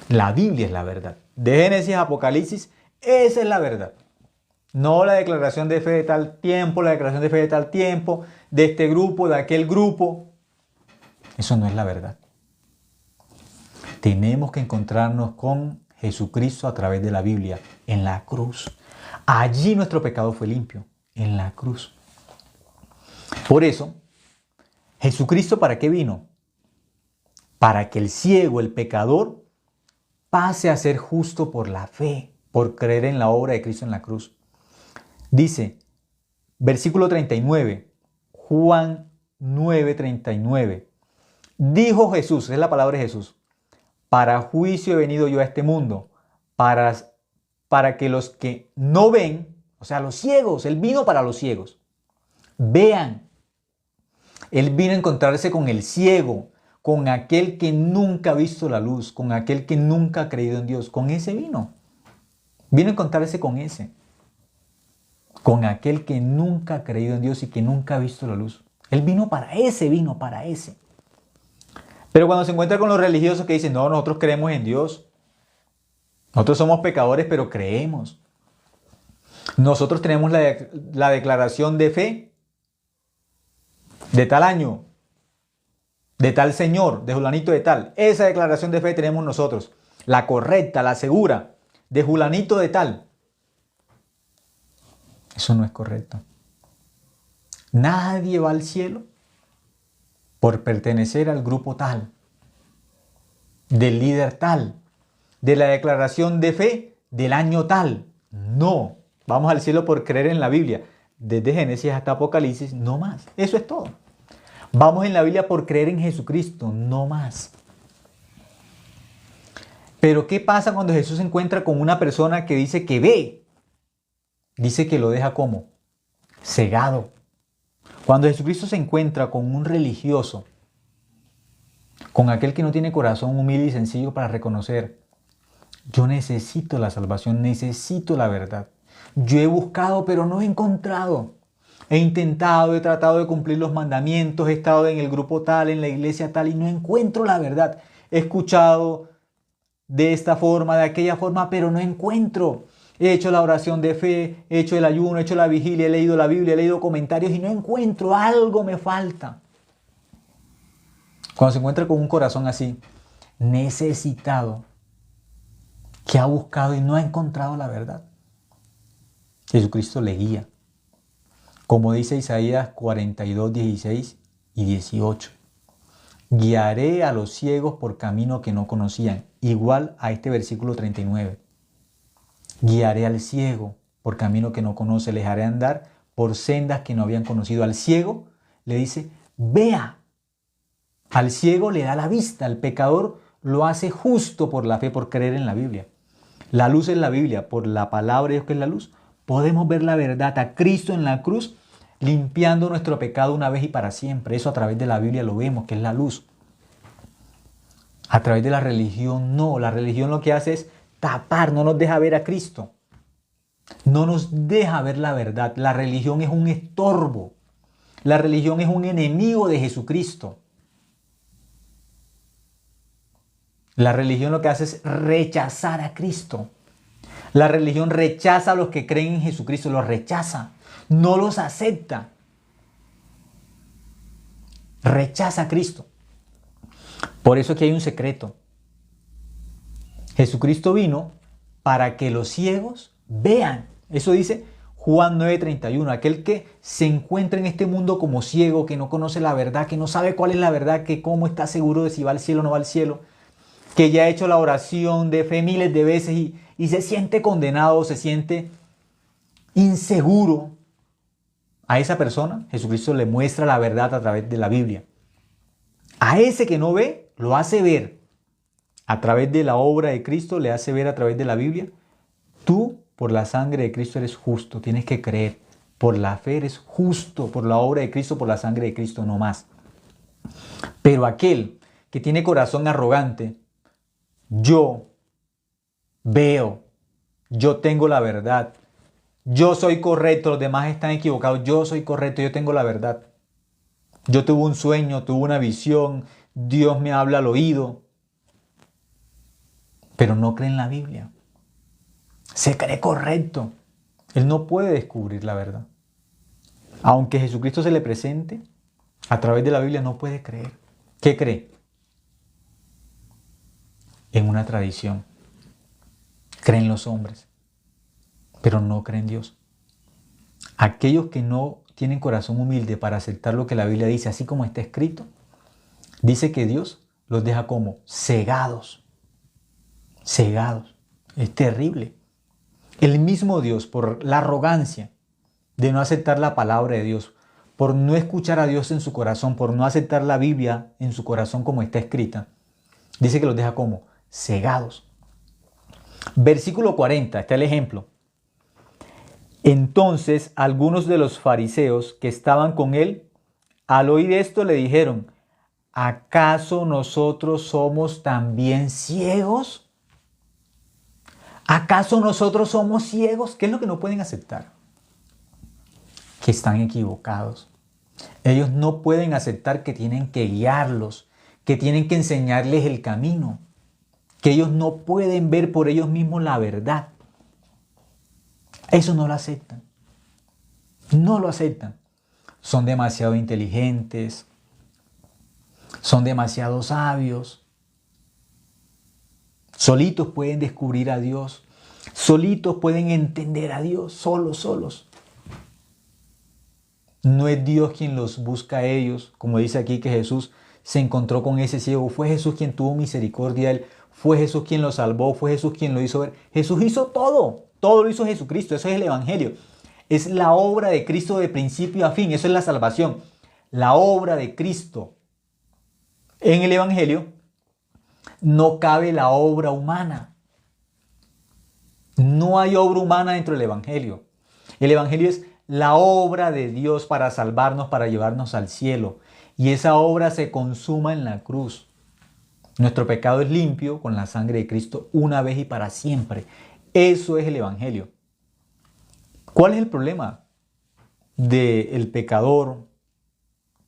La Biblia es la verdad. De Génesis a Apocalipsis, esa es la verdad. No la declaración de fe de tal tiempo, la declaración de fe de tal tiempo, de este grupo, de aquel grupo. Eso no es la verdad. Tenemos que encontrarnos con Jesucristo a través de la Biblia, en la cruz. Allí nuestro pecado fue limpio, en la cruz. Por eso, ¿Jesucristo para qué vino? Para que el ciego, el pecador, pase a ser justo por la fe, por creer en la obra de Cristo en la cruz. Dice, versículo 39, Juan 9:39. Dijo Jesús, es la palabra de Jesús, para juicio he venido yo a este mundo, para que los que no ven, o sea, los ciegos, Él vino para los ciegos, vean. Él vino a encontrarse con el ciego, con aquel que nunca ha visto la luz, con aquel que nunca ha creído en Dios. Con ese vino. Vino a encontrarse con ese. Con aquel que nunca ha creído en Dios y que nunca ha visto la luz. Él vino para ese. Pero cuando se encuentra con los religiosos que dicen, no, nosotros creemos en Dios. Nosotros somos pecadores, pero creemos. Nosotros tenemos la declaración de fe de tal año, de tal señor, de fulanito de tal. Esa declaración de fe tenemos nosotros. La correcta, la segura, de fulanito de tal. Eso no es correcto. Nadie va al cielo por pertenecer al grupo tal, del líder tal, de la declaración de fe del año tal. No, vamos al cielo por creer en la Biblia. Desde Génesis hasta Apocalipsis, no más. Eso es todo. Vamos en la Biblia por creer en Jesucristo, no más. Pero ¿qué pasa cuando Jesús se encuentra con una persona que dice que ve? Dice que lo deja como cegado. Cuando Jesucristo se encuentra con un religioso, con aquel que no tiene corazón humilde y sencillo para reconocer, yo necesito la salvación, necesito la verdad. Yo he buscado, pero no he encontrado. He intentado, he tratado de cumplir los mandamientos, he estado en el grupo tal, en la iglesia tal y no encuentro la verdad. He escuchado de esta forma, de aquella forma, pero no encuentro. He hecho la oración de fe, he hecho el ayuno, he hecho la vigilia, he leído la Biblia, he leído comentarios y no encuentro. Algo me falta. Cuando se encuentra con un corazón así, necesitado, que ha buscado y no ha encontrado la verdad, Jesucristo le guía. Como dice Isaías 42, 16 y 18. Guiaré a los ciegos por camino que no conocían. Igual a este versículo 39. Guiaré al ciego por camino que no conoce. Les haré andar por sendas que no habían conocido. Al ciego le dice, vea. Al ciego le da la vista. Al pecador lo hace justo por la fe, por creer en la Biblia. La luz es la Biblia. Por la palabra de Dios que es la luz, podemos ver la verdad, a Cristo en la cruz, limpiando nuestro pecado una vez y para siempre. Eso a través de la Biblia lo vemos, que es la luz. A través de la religión, no. La religión lo que hace es tapar, no nos deja ver a Cristo. No nos deja ver la verdad. La religión es un estorbo. La religión es un enemigo de Jesucristo. La religión lo que hace es rechazar a Cristo. La religión rechaza a los que creen en Jesucristo, los rechaza, no los acepta. Rechaza a Cristo. Por eso aquí hay un secreto. Jesucristo vino para que los ciegos vean. Eso dice Juan 9:31. Aquel que se encuentra en este mundo como ciego, que no conoce la verdad, que no sabe cuál es la verdad, que cómo está seguro de si va al cielo o no va al cielo, que ya ha hecho la oración de fe miles de veces y se siente condenado, se siente inseguro. A esa persona Jesucristo le muestra la verdad a través de la Biblia. A ese que no ve, lo hace ver a través de la obra de Cristo, le hace ver a través de la Biblia. Tú, por la sangre de Cristo, eres justo, tienes que creer. Por la fe eres justo, por la obra de Cristo, por la sangre de Cristo, no más. Pero aquel que tiene corazón arrogante, yo veo, yo tengo la verdad, yo soy correcto, los demás están equivocados, yo soy correcto, yo tengo la verdad. Yo tuve un sueño, tuve una visión, Dios me habla al oído, pero no cree en la Biblia. Se cree correcto. Él no puede descubrir la verdad. Aunque Jesucristo se le presente, a través de la Biblia no puede creer. ¿Qué cree? En una tradición. Creen los hombres, pero no creen en Dios. Aquellos que no tienen corazón humilde para aceptar lo que la Biblia dice, así como está escrito, dice que Dios los deja como cegados. Cegados. Es terrible. El mismo Dios, por la arrogancia de no aceptar la palabra de Dios, por no escuchar a Dios en su corazón, por no aceptar la Biblia en su corazón como está escrita, dice que los deja como cegados. Versículo 40, está el ejemplo. Entonces algunos de los fariseos que estaban con él, al oír esto le dijeron, ¿acaso nosotros somos también ciegos? ¿Acaso nosotros somos ciegos? ¿Qué es lo que no pueden aceptar? Que están equivocados. Ellos no pueden aceptar que tienen que guiarlos, que tienen que enseñarles el camino, que ellos no pueden ver por ellos mismos la verdad. Eso no lo aceptan. No lo aceptan. Son demasiado inteligentes, son demasiado sabios. Solitos pueden descubrir a Dios, solitos pueden entender a Dios, solos. No es Dios quien los busca a ellos, como dice aquí que Jesús se encontró con ese ciego. Fue Jesús quien tuvo misericordia de él. Fue Jesús quien lo salvó. Fue Jesús quien lo hizo ver. Jesús hizo todo. Todo lo hizo Jesucristo. Eso es el Evangelio. Es la obra de Cristo de principio a fin. Eso es la salvación. La obra de Cristo. En el Evangelio no cabe la obra humana. No hay obra humana dentro del Evangelio. El Evangelio es la obra de Dios para salvarnos, para llevarnos al cielo. Y esa obra se consuma en la cruz. Nuestro pecado es limpio con la sangre de Cristo una vez y para siempre. Eso es el Evangelio. ¿Cuál es el problema del pecador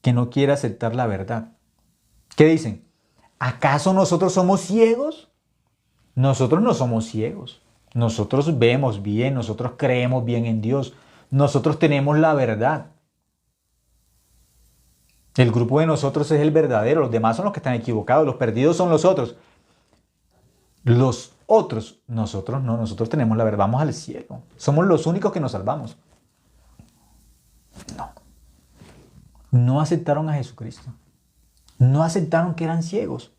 que no quiere aceptar la verdad? ¿Qué dicen? ¿Acaso nosotros somos ciegos? Nosotros no somos ciegos. Nosotros vemos bien, nosotros creemos bien en Dios. Nosotros tenemos la verdad. El grupo de nosotros es el verdadero, los demás son los que están equivocados, los perdidos son los otros. Los otros, nosotros no, nosotros tenemos la verdad, vamos al cielo. Somos los únicos que nos salvamos. No. No aceptaron a Jesucristo. No aceptaron que eran ciegos.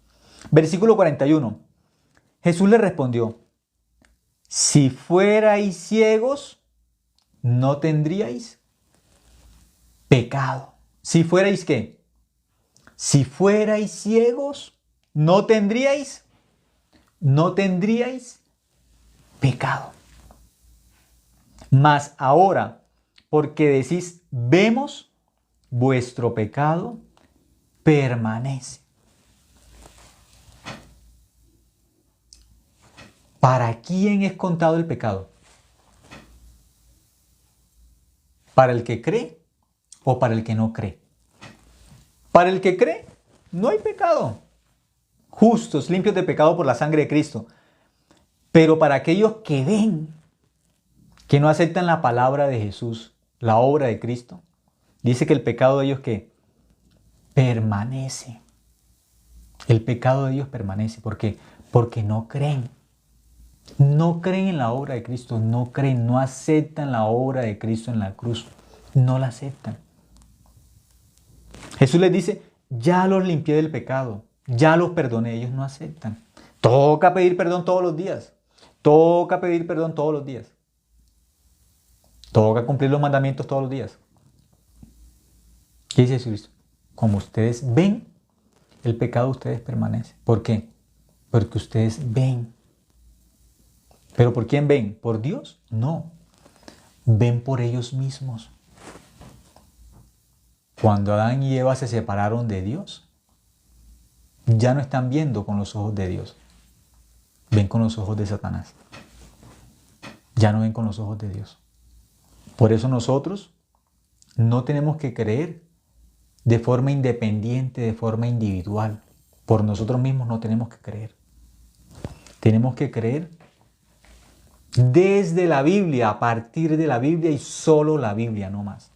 Versículo 41. Jesús le respondió: si fuerais ciegos, no tendríais pecado. Si fuerais ¿qué? Si fuerais ciegos, no tendríais pecado. Mas ahora, porque decís, vemos, vuestro pecado permanece. ¿Para quién es contado el pecado? ¿Para el que cree o para el que no cree? Para el que cree, no hay pecado. Justos, limpios de pecado por la sangre de Cristo. Pero para aquellos que ven, que no aceptan la palabra de Jesús, la obra de Cristo, dice que el pecado de ellos ¿qué? Permanece. El pecado de ellos permanece. ¿Por qué? Porque no creen. No creen en la obra de Cristo, no creen, no aceptan la obra de Cristo en la cruz. No la aceptan. Jesús les dice, ya los limpié del pecado, ya los perdoné. Ellos no aceptan. Toca pedir perdón todos los días. Toca pedir perdón todos los días. Toca cumplir los mandamientos todos los días. ¿Qué dice Jesucristo? Como ustedes ven, el pecado de ustedes permanece. ¿Por qué? Porque ustedes ven. ¿Pero por quién ven? ¿Por Dios? No. Ven por ellos mismos. Cuando Adán y Eva se separaron de Dios, ya no están viendo con los ojos de Dios. Ven con los ojos de Satanás. Ya no ven con los ojos de Dios. Por eso nosotros no tenemos que creer de forma independiente, de forma individual. Por nosotros mismos no tenemos que creer. Tenemos que creer desde la Biblia, a partir de la Biblia y solo la Biblia, no más.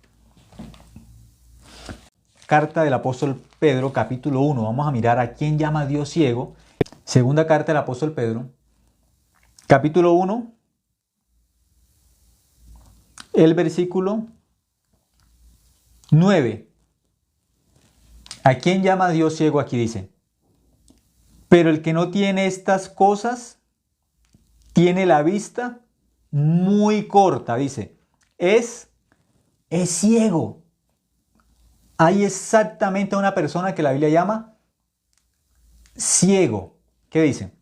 Carta del apóstol Pedro, capítulo 1. Vamos a mirar a quién llama Dios ciego. Segunda carta del apóstol Pedro, capítulo 1, el versículo 9. ¿A quién llama Dios ciego? Aquí dice, pero el que no tiene estas cosas tiene la vista muy corta, dice, es ciego. Hay exactamente una persona que la Biblia llama ciego. ¿Qué dice?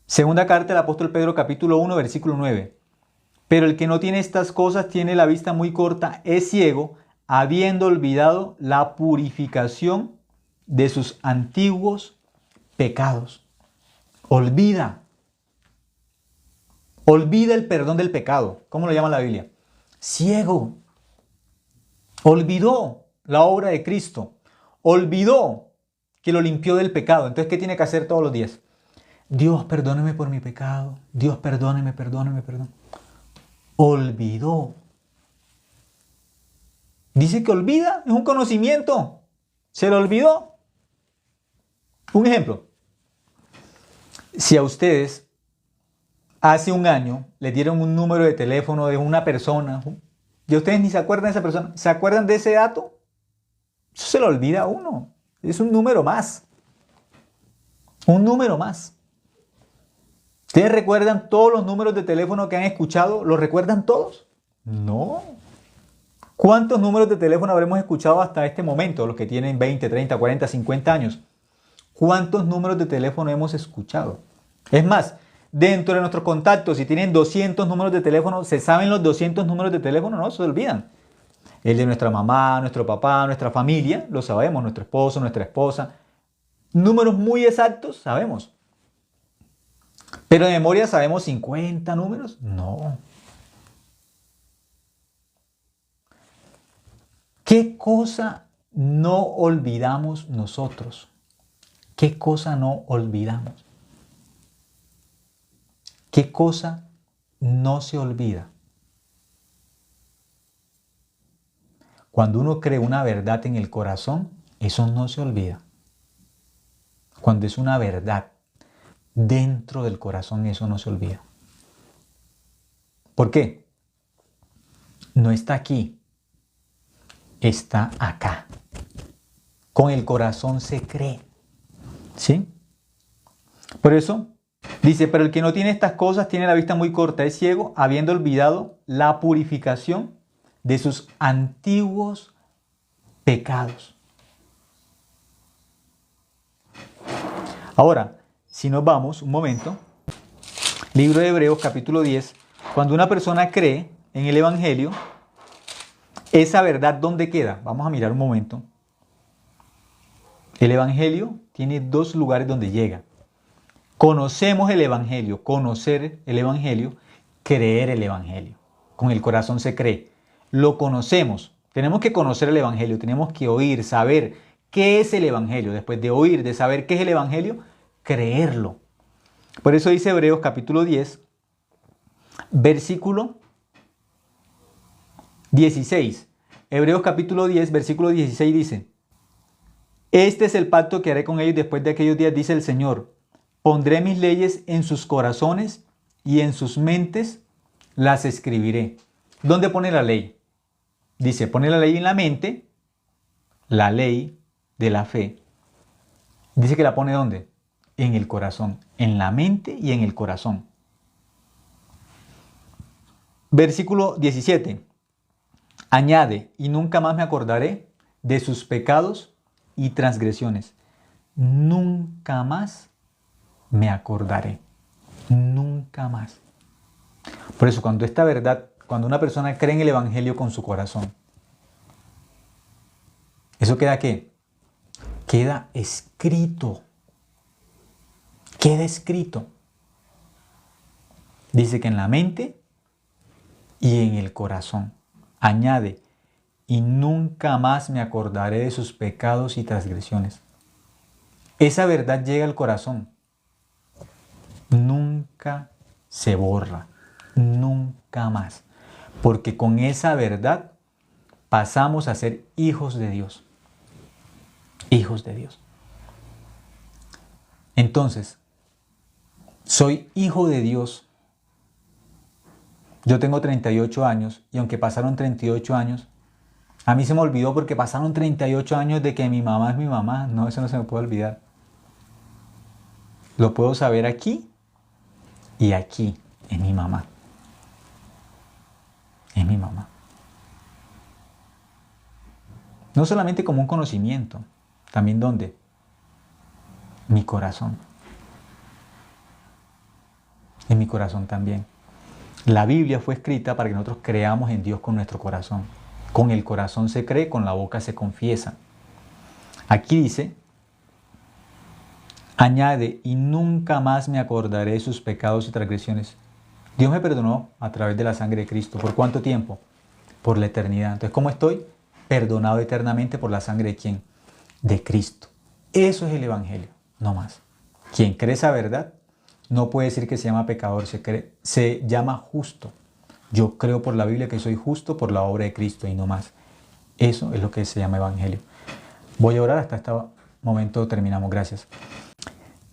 Segunda carta del apóstol Pedro, capítulo 1, versículo 9. Pero el que no tiene estas cosas tiene la vista muy corta, es ciego, habiendo olvidado la purificación de sus antiguos pecados. Olvida el perdón del pecado. ¿Cómo lo llama la Biblia? Ciego. Olvidó la obra de Cristo. Olvidó que lo limpió del pecado. Entonces, ¿qué tiene que hacer todos los días? Dios, perdóneme por mi pecado. Dios, perdóneme. Olvidó. Dice que olvida, es un conocimiento. Se lo olvidó. Un ejemplo. Si a ustedes hace un año le dieron un número de teléfono de una persona, Ya ustedes ni se acuerdan de esa persona. ¿Se acuerdan de ese dato? Eso se lo olvida a uno. Es un número más. Un número más. ¿Ustedes recuerdan todos los números de teléfono que han escuchado? ¿Los recuerdan todos? No. ¿Cuántos números de teléfono habremos escuchado hasta este momento? Los que tienen 20, 30, 40, 50 años. ¿Cuántos números de teléfono hemos escuchado? Es más, dentro de nuestros contactos, si tienen 200 números de teléfono, ¿se saben los 200 números de teléfono? No, se olvidan. El de nuestra mamá, nuestro papá, nuestra familia, lo sabemos, nuestro esposo, nuestra esposa. Números muy exactos, sabemos. ¿Pero de memoria sabemos 50 números? No. ¿Qué cosa no olvidamos nosotros? ¿Qué cosa no olvidamos? ¿Qué cosa no se olvida? Cuando uno cree una verdad en el corazón, eso no se olvida. Cuando es una verdad dentro del corazón, eso no se olvida. ¿Por qué? No está aquí, está acá. Con el corazón se cree. ¿Sí? Por eso dice, pero el que no tiene estas cosas tiene la vista muy corta, es ciego, habiendo olvidado la purificación de sus antiguos pecados. Ahora, si nos vamos un momento, libro de Hebreos capítulo 10, cuando una persona cree en el Evangelio, esa verdad, ¿dónde queda? Vamos a mirar un momento. El Evangelio tiene dos lugares donde llega. Conocemos el Evangelio, conocer el Evangelio, creer el Evangelio. Con el corazón se cree. Lo conocemos. Tenemos que conocer el Evangelio, tenemos que oír, saber qué es el Evangelio. Después de oír, de saber qué es el Evangelio, creerlo. Por eso dice Hebreos capítulo 10, versículo 16. Hebreos capítulo 10, versículo 16 dice, este es el pacto que haré con ellos después de aquellos días, dice el Señor. Pondré mis leyes en sus corazones y en sus mentes las escribiré. ¿Dónde pone la ley? Dice, pone la ley en la mente, la ley de la fe. Dice que la pone ¿dónde? En el corazón, en la mente y en el corazón. Versículo 17. Añade, y nunca más me acordaré de sus pecados y transgresiones. Nunca más me acordaré. Nunca más. Por eso, cuando esta verdad, cuando una persona cree en el Evangelio con su corazón, ¿eso queda qué? Queda escrito. Queda escrito. Dice que en la mente y en el corazón. Añade, y nunca más me acordaré de sus pecados y transgresiones. Esa verdad llega al corazón. Nunca se borra. Nunca más. Porque con esa verdad pasamos a ser hijos de Dios. Hijos de Dios. Entonces, soy hijo de Dios. Yo tengo 38 años y aunque pasaron 38 años, a mí se me olvidó porque pasaron 38 años de que mi mamá es mi mamá. No, eso no se me puede olvidar. Lo puedo saber aquí y aquí. Es mi mamá. Es mi mamá. No solamente como un conocimiento, también ¿dónde? Mi corazón. En mi corazón también. La Biblia fue escrita para que nosotros creamos en Dios con nuestro corazón. Con el corazón se cree, con la boca se confiesa. Aquí dice, añade, y nunca más me acordaré de sus pecados y transgresiones. Dios me perdonó a través de la sangre de Cristo. ¿Por cuánto tiempo? Por la eternidad. Entonces, ¿cómo estoy? Perdonado eternamente por la sangre de ¿quién? De Cristo. Eso es el Evangelio, no más. Quien cree esa verdad no puede decir que se llama pecador, se llama justo. Yo creo por la Biblia que soy justo por la obra de Cristo y no más. Eso es lo que se llama Evangelio. Voy a orar, hasta este momento terminamos. Gracias.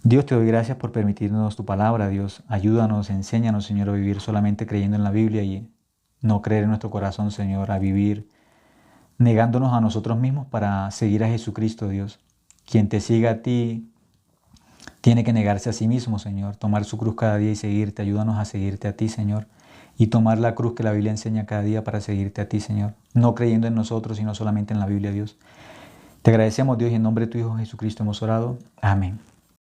Dios, te doy gracias por permitirnos tu palabra, Dios. Ayúdanos, enséñanos, Señor, a vivir solamente creyendo en la Biblia y no creer en nuestro corazón, Señor, a vivir negándonos a nosotros mismos para seguir a Jesucristo, Dios. Quien te siga a ti tiene que negarse a sí mismo, Señor, tomar su cruz cada día y seguirte. Ayúdanos a seguirte a ti, Señor, y tomar la cruz que la Biblia enseña cada día para seguirte a ti, Señor, no creyendo en nosotros, sino solamente en la Biblia, Dios. Te agradecemos, Dios, y en nombre de tu Hijo Jesucristo hemos orado. Amén.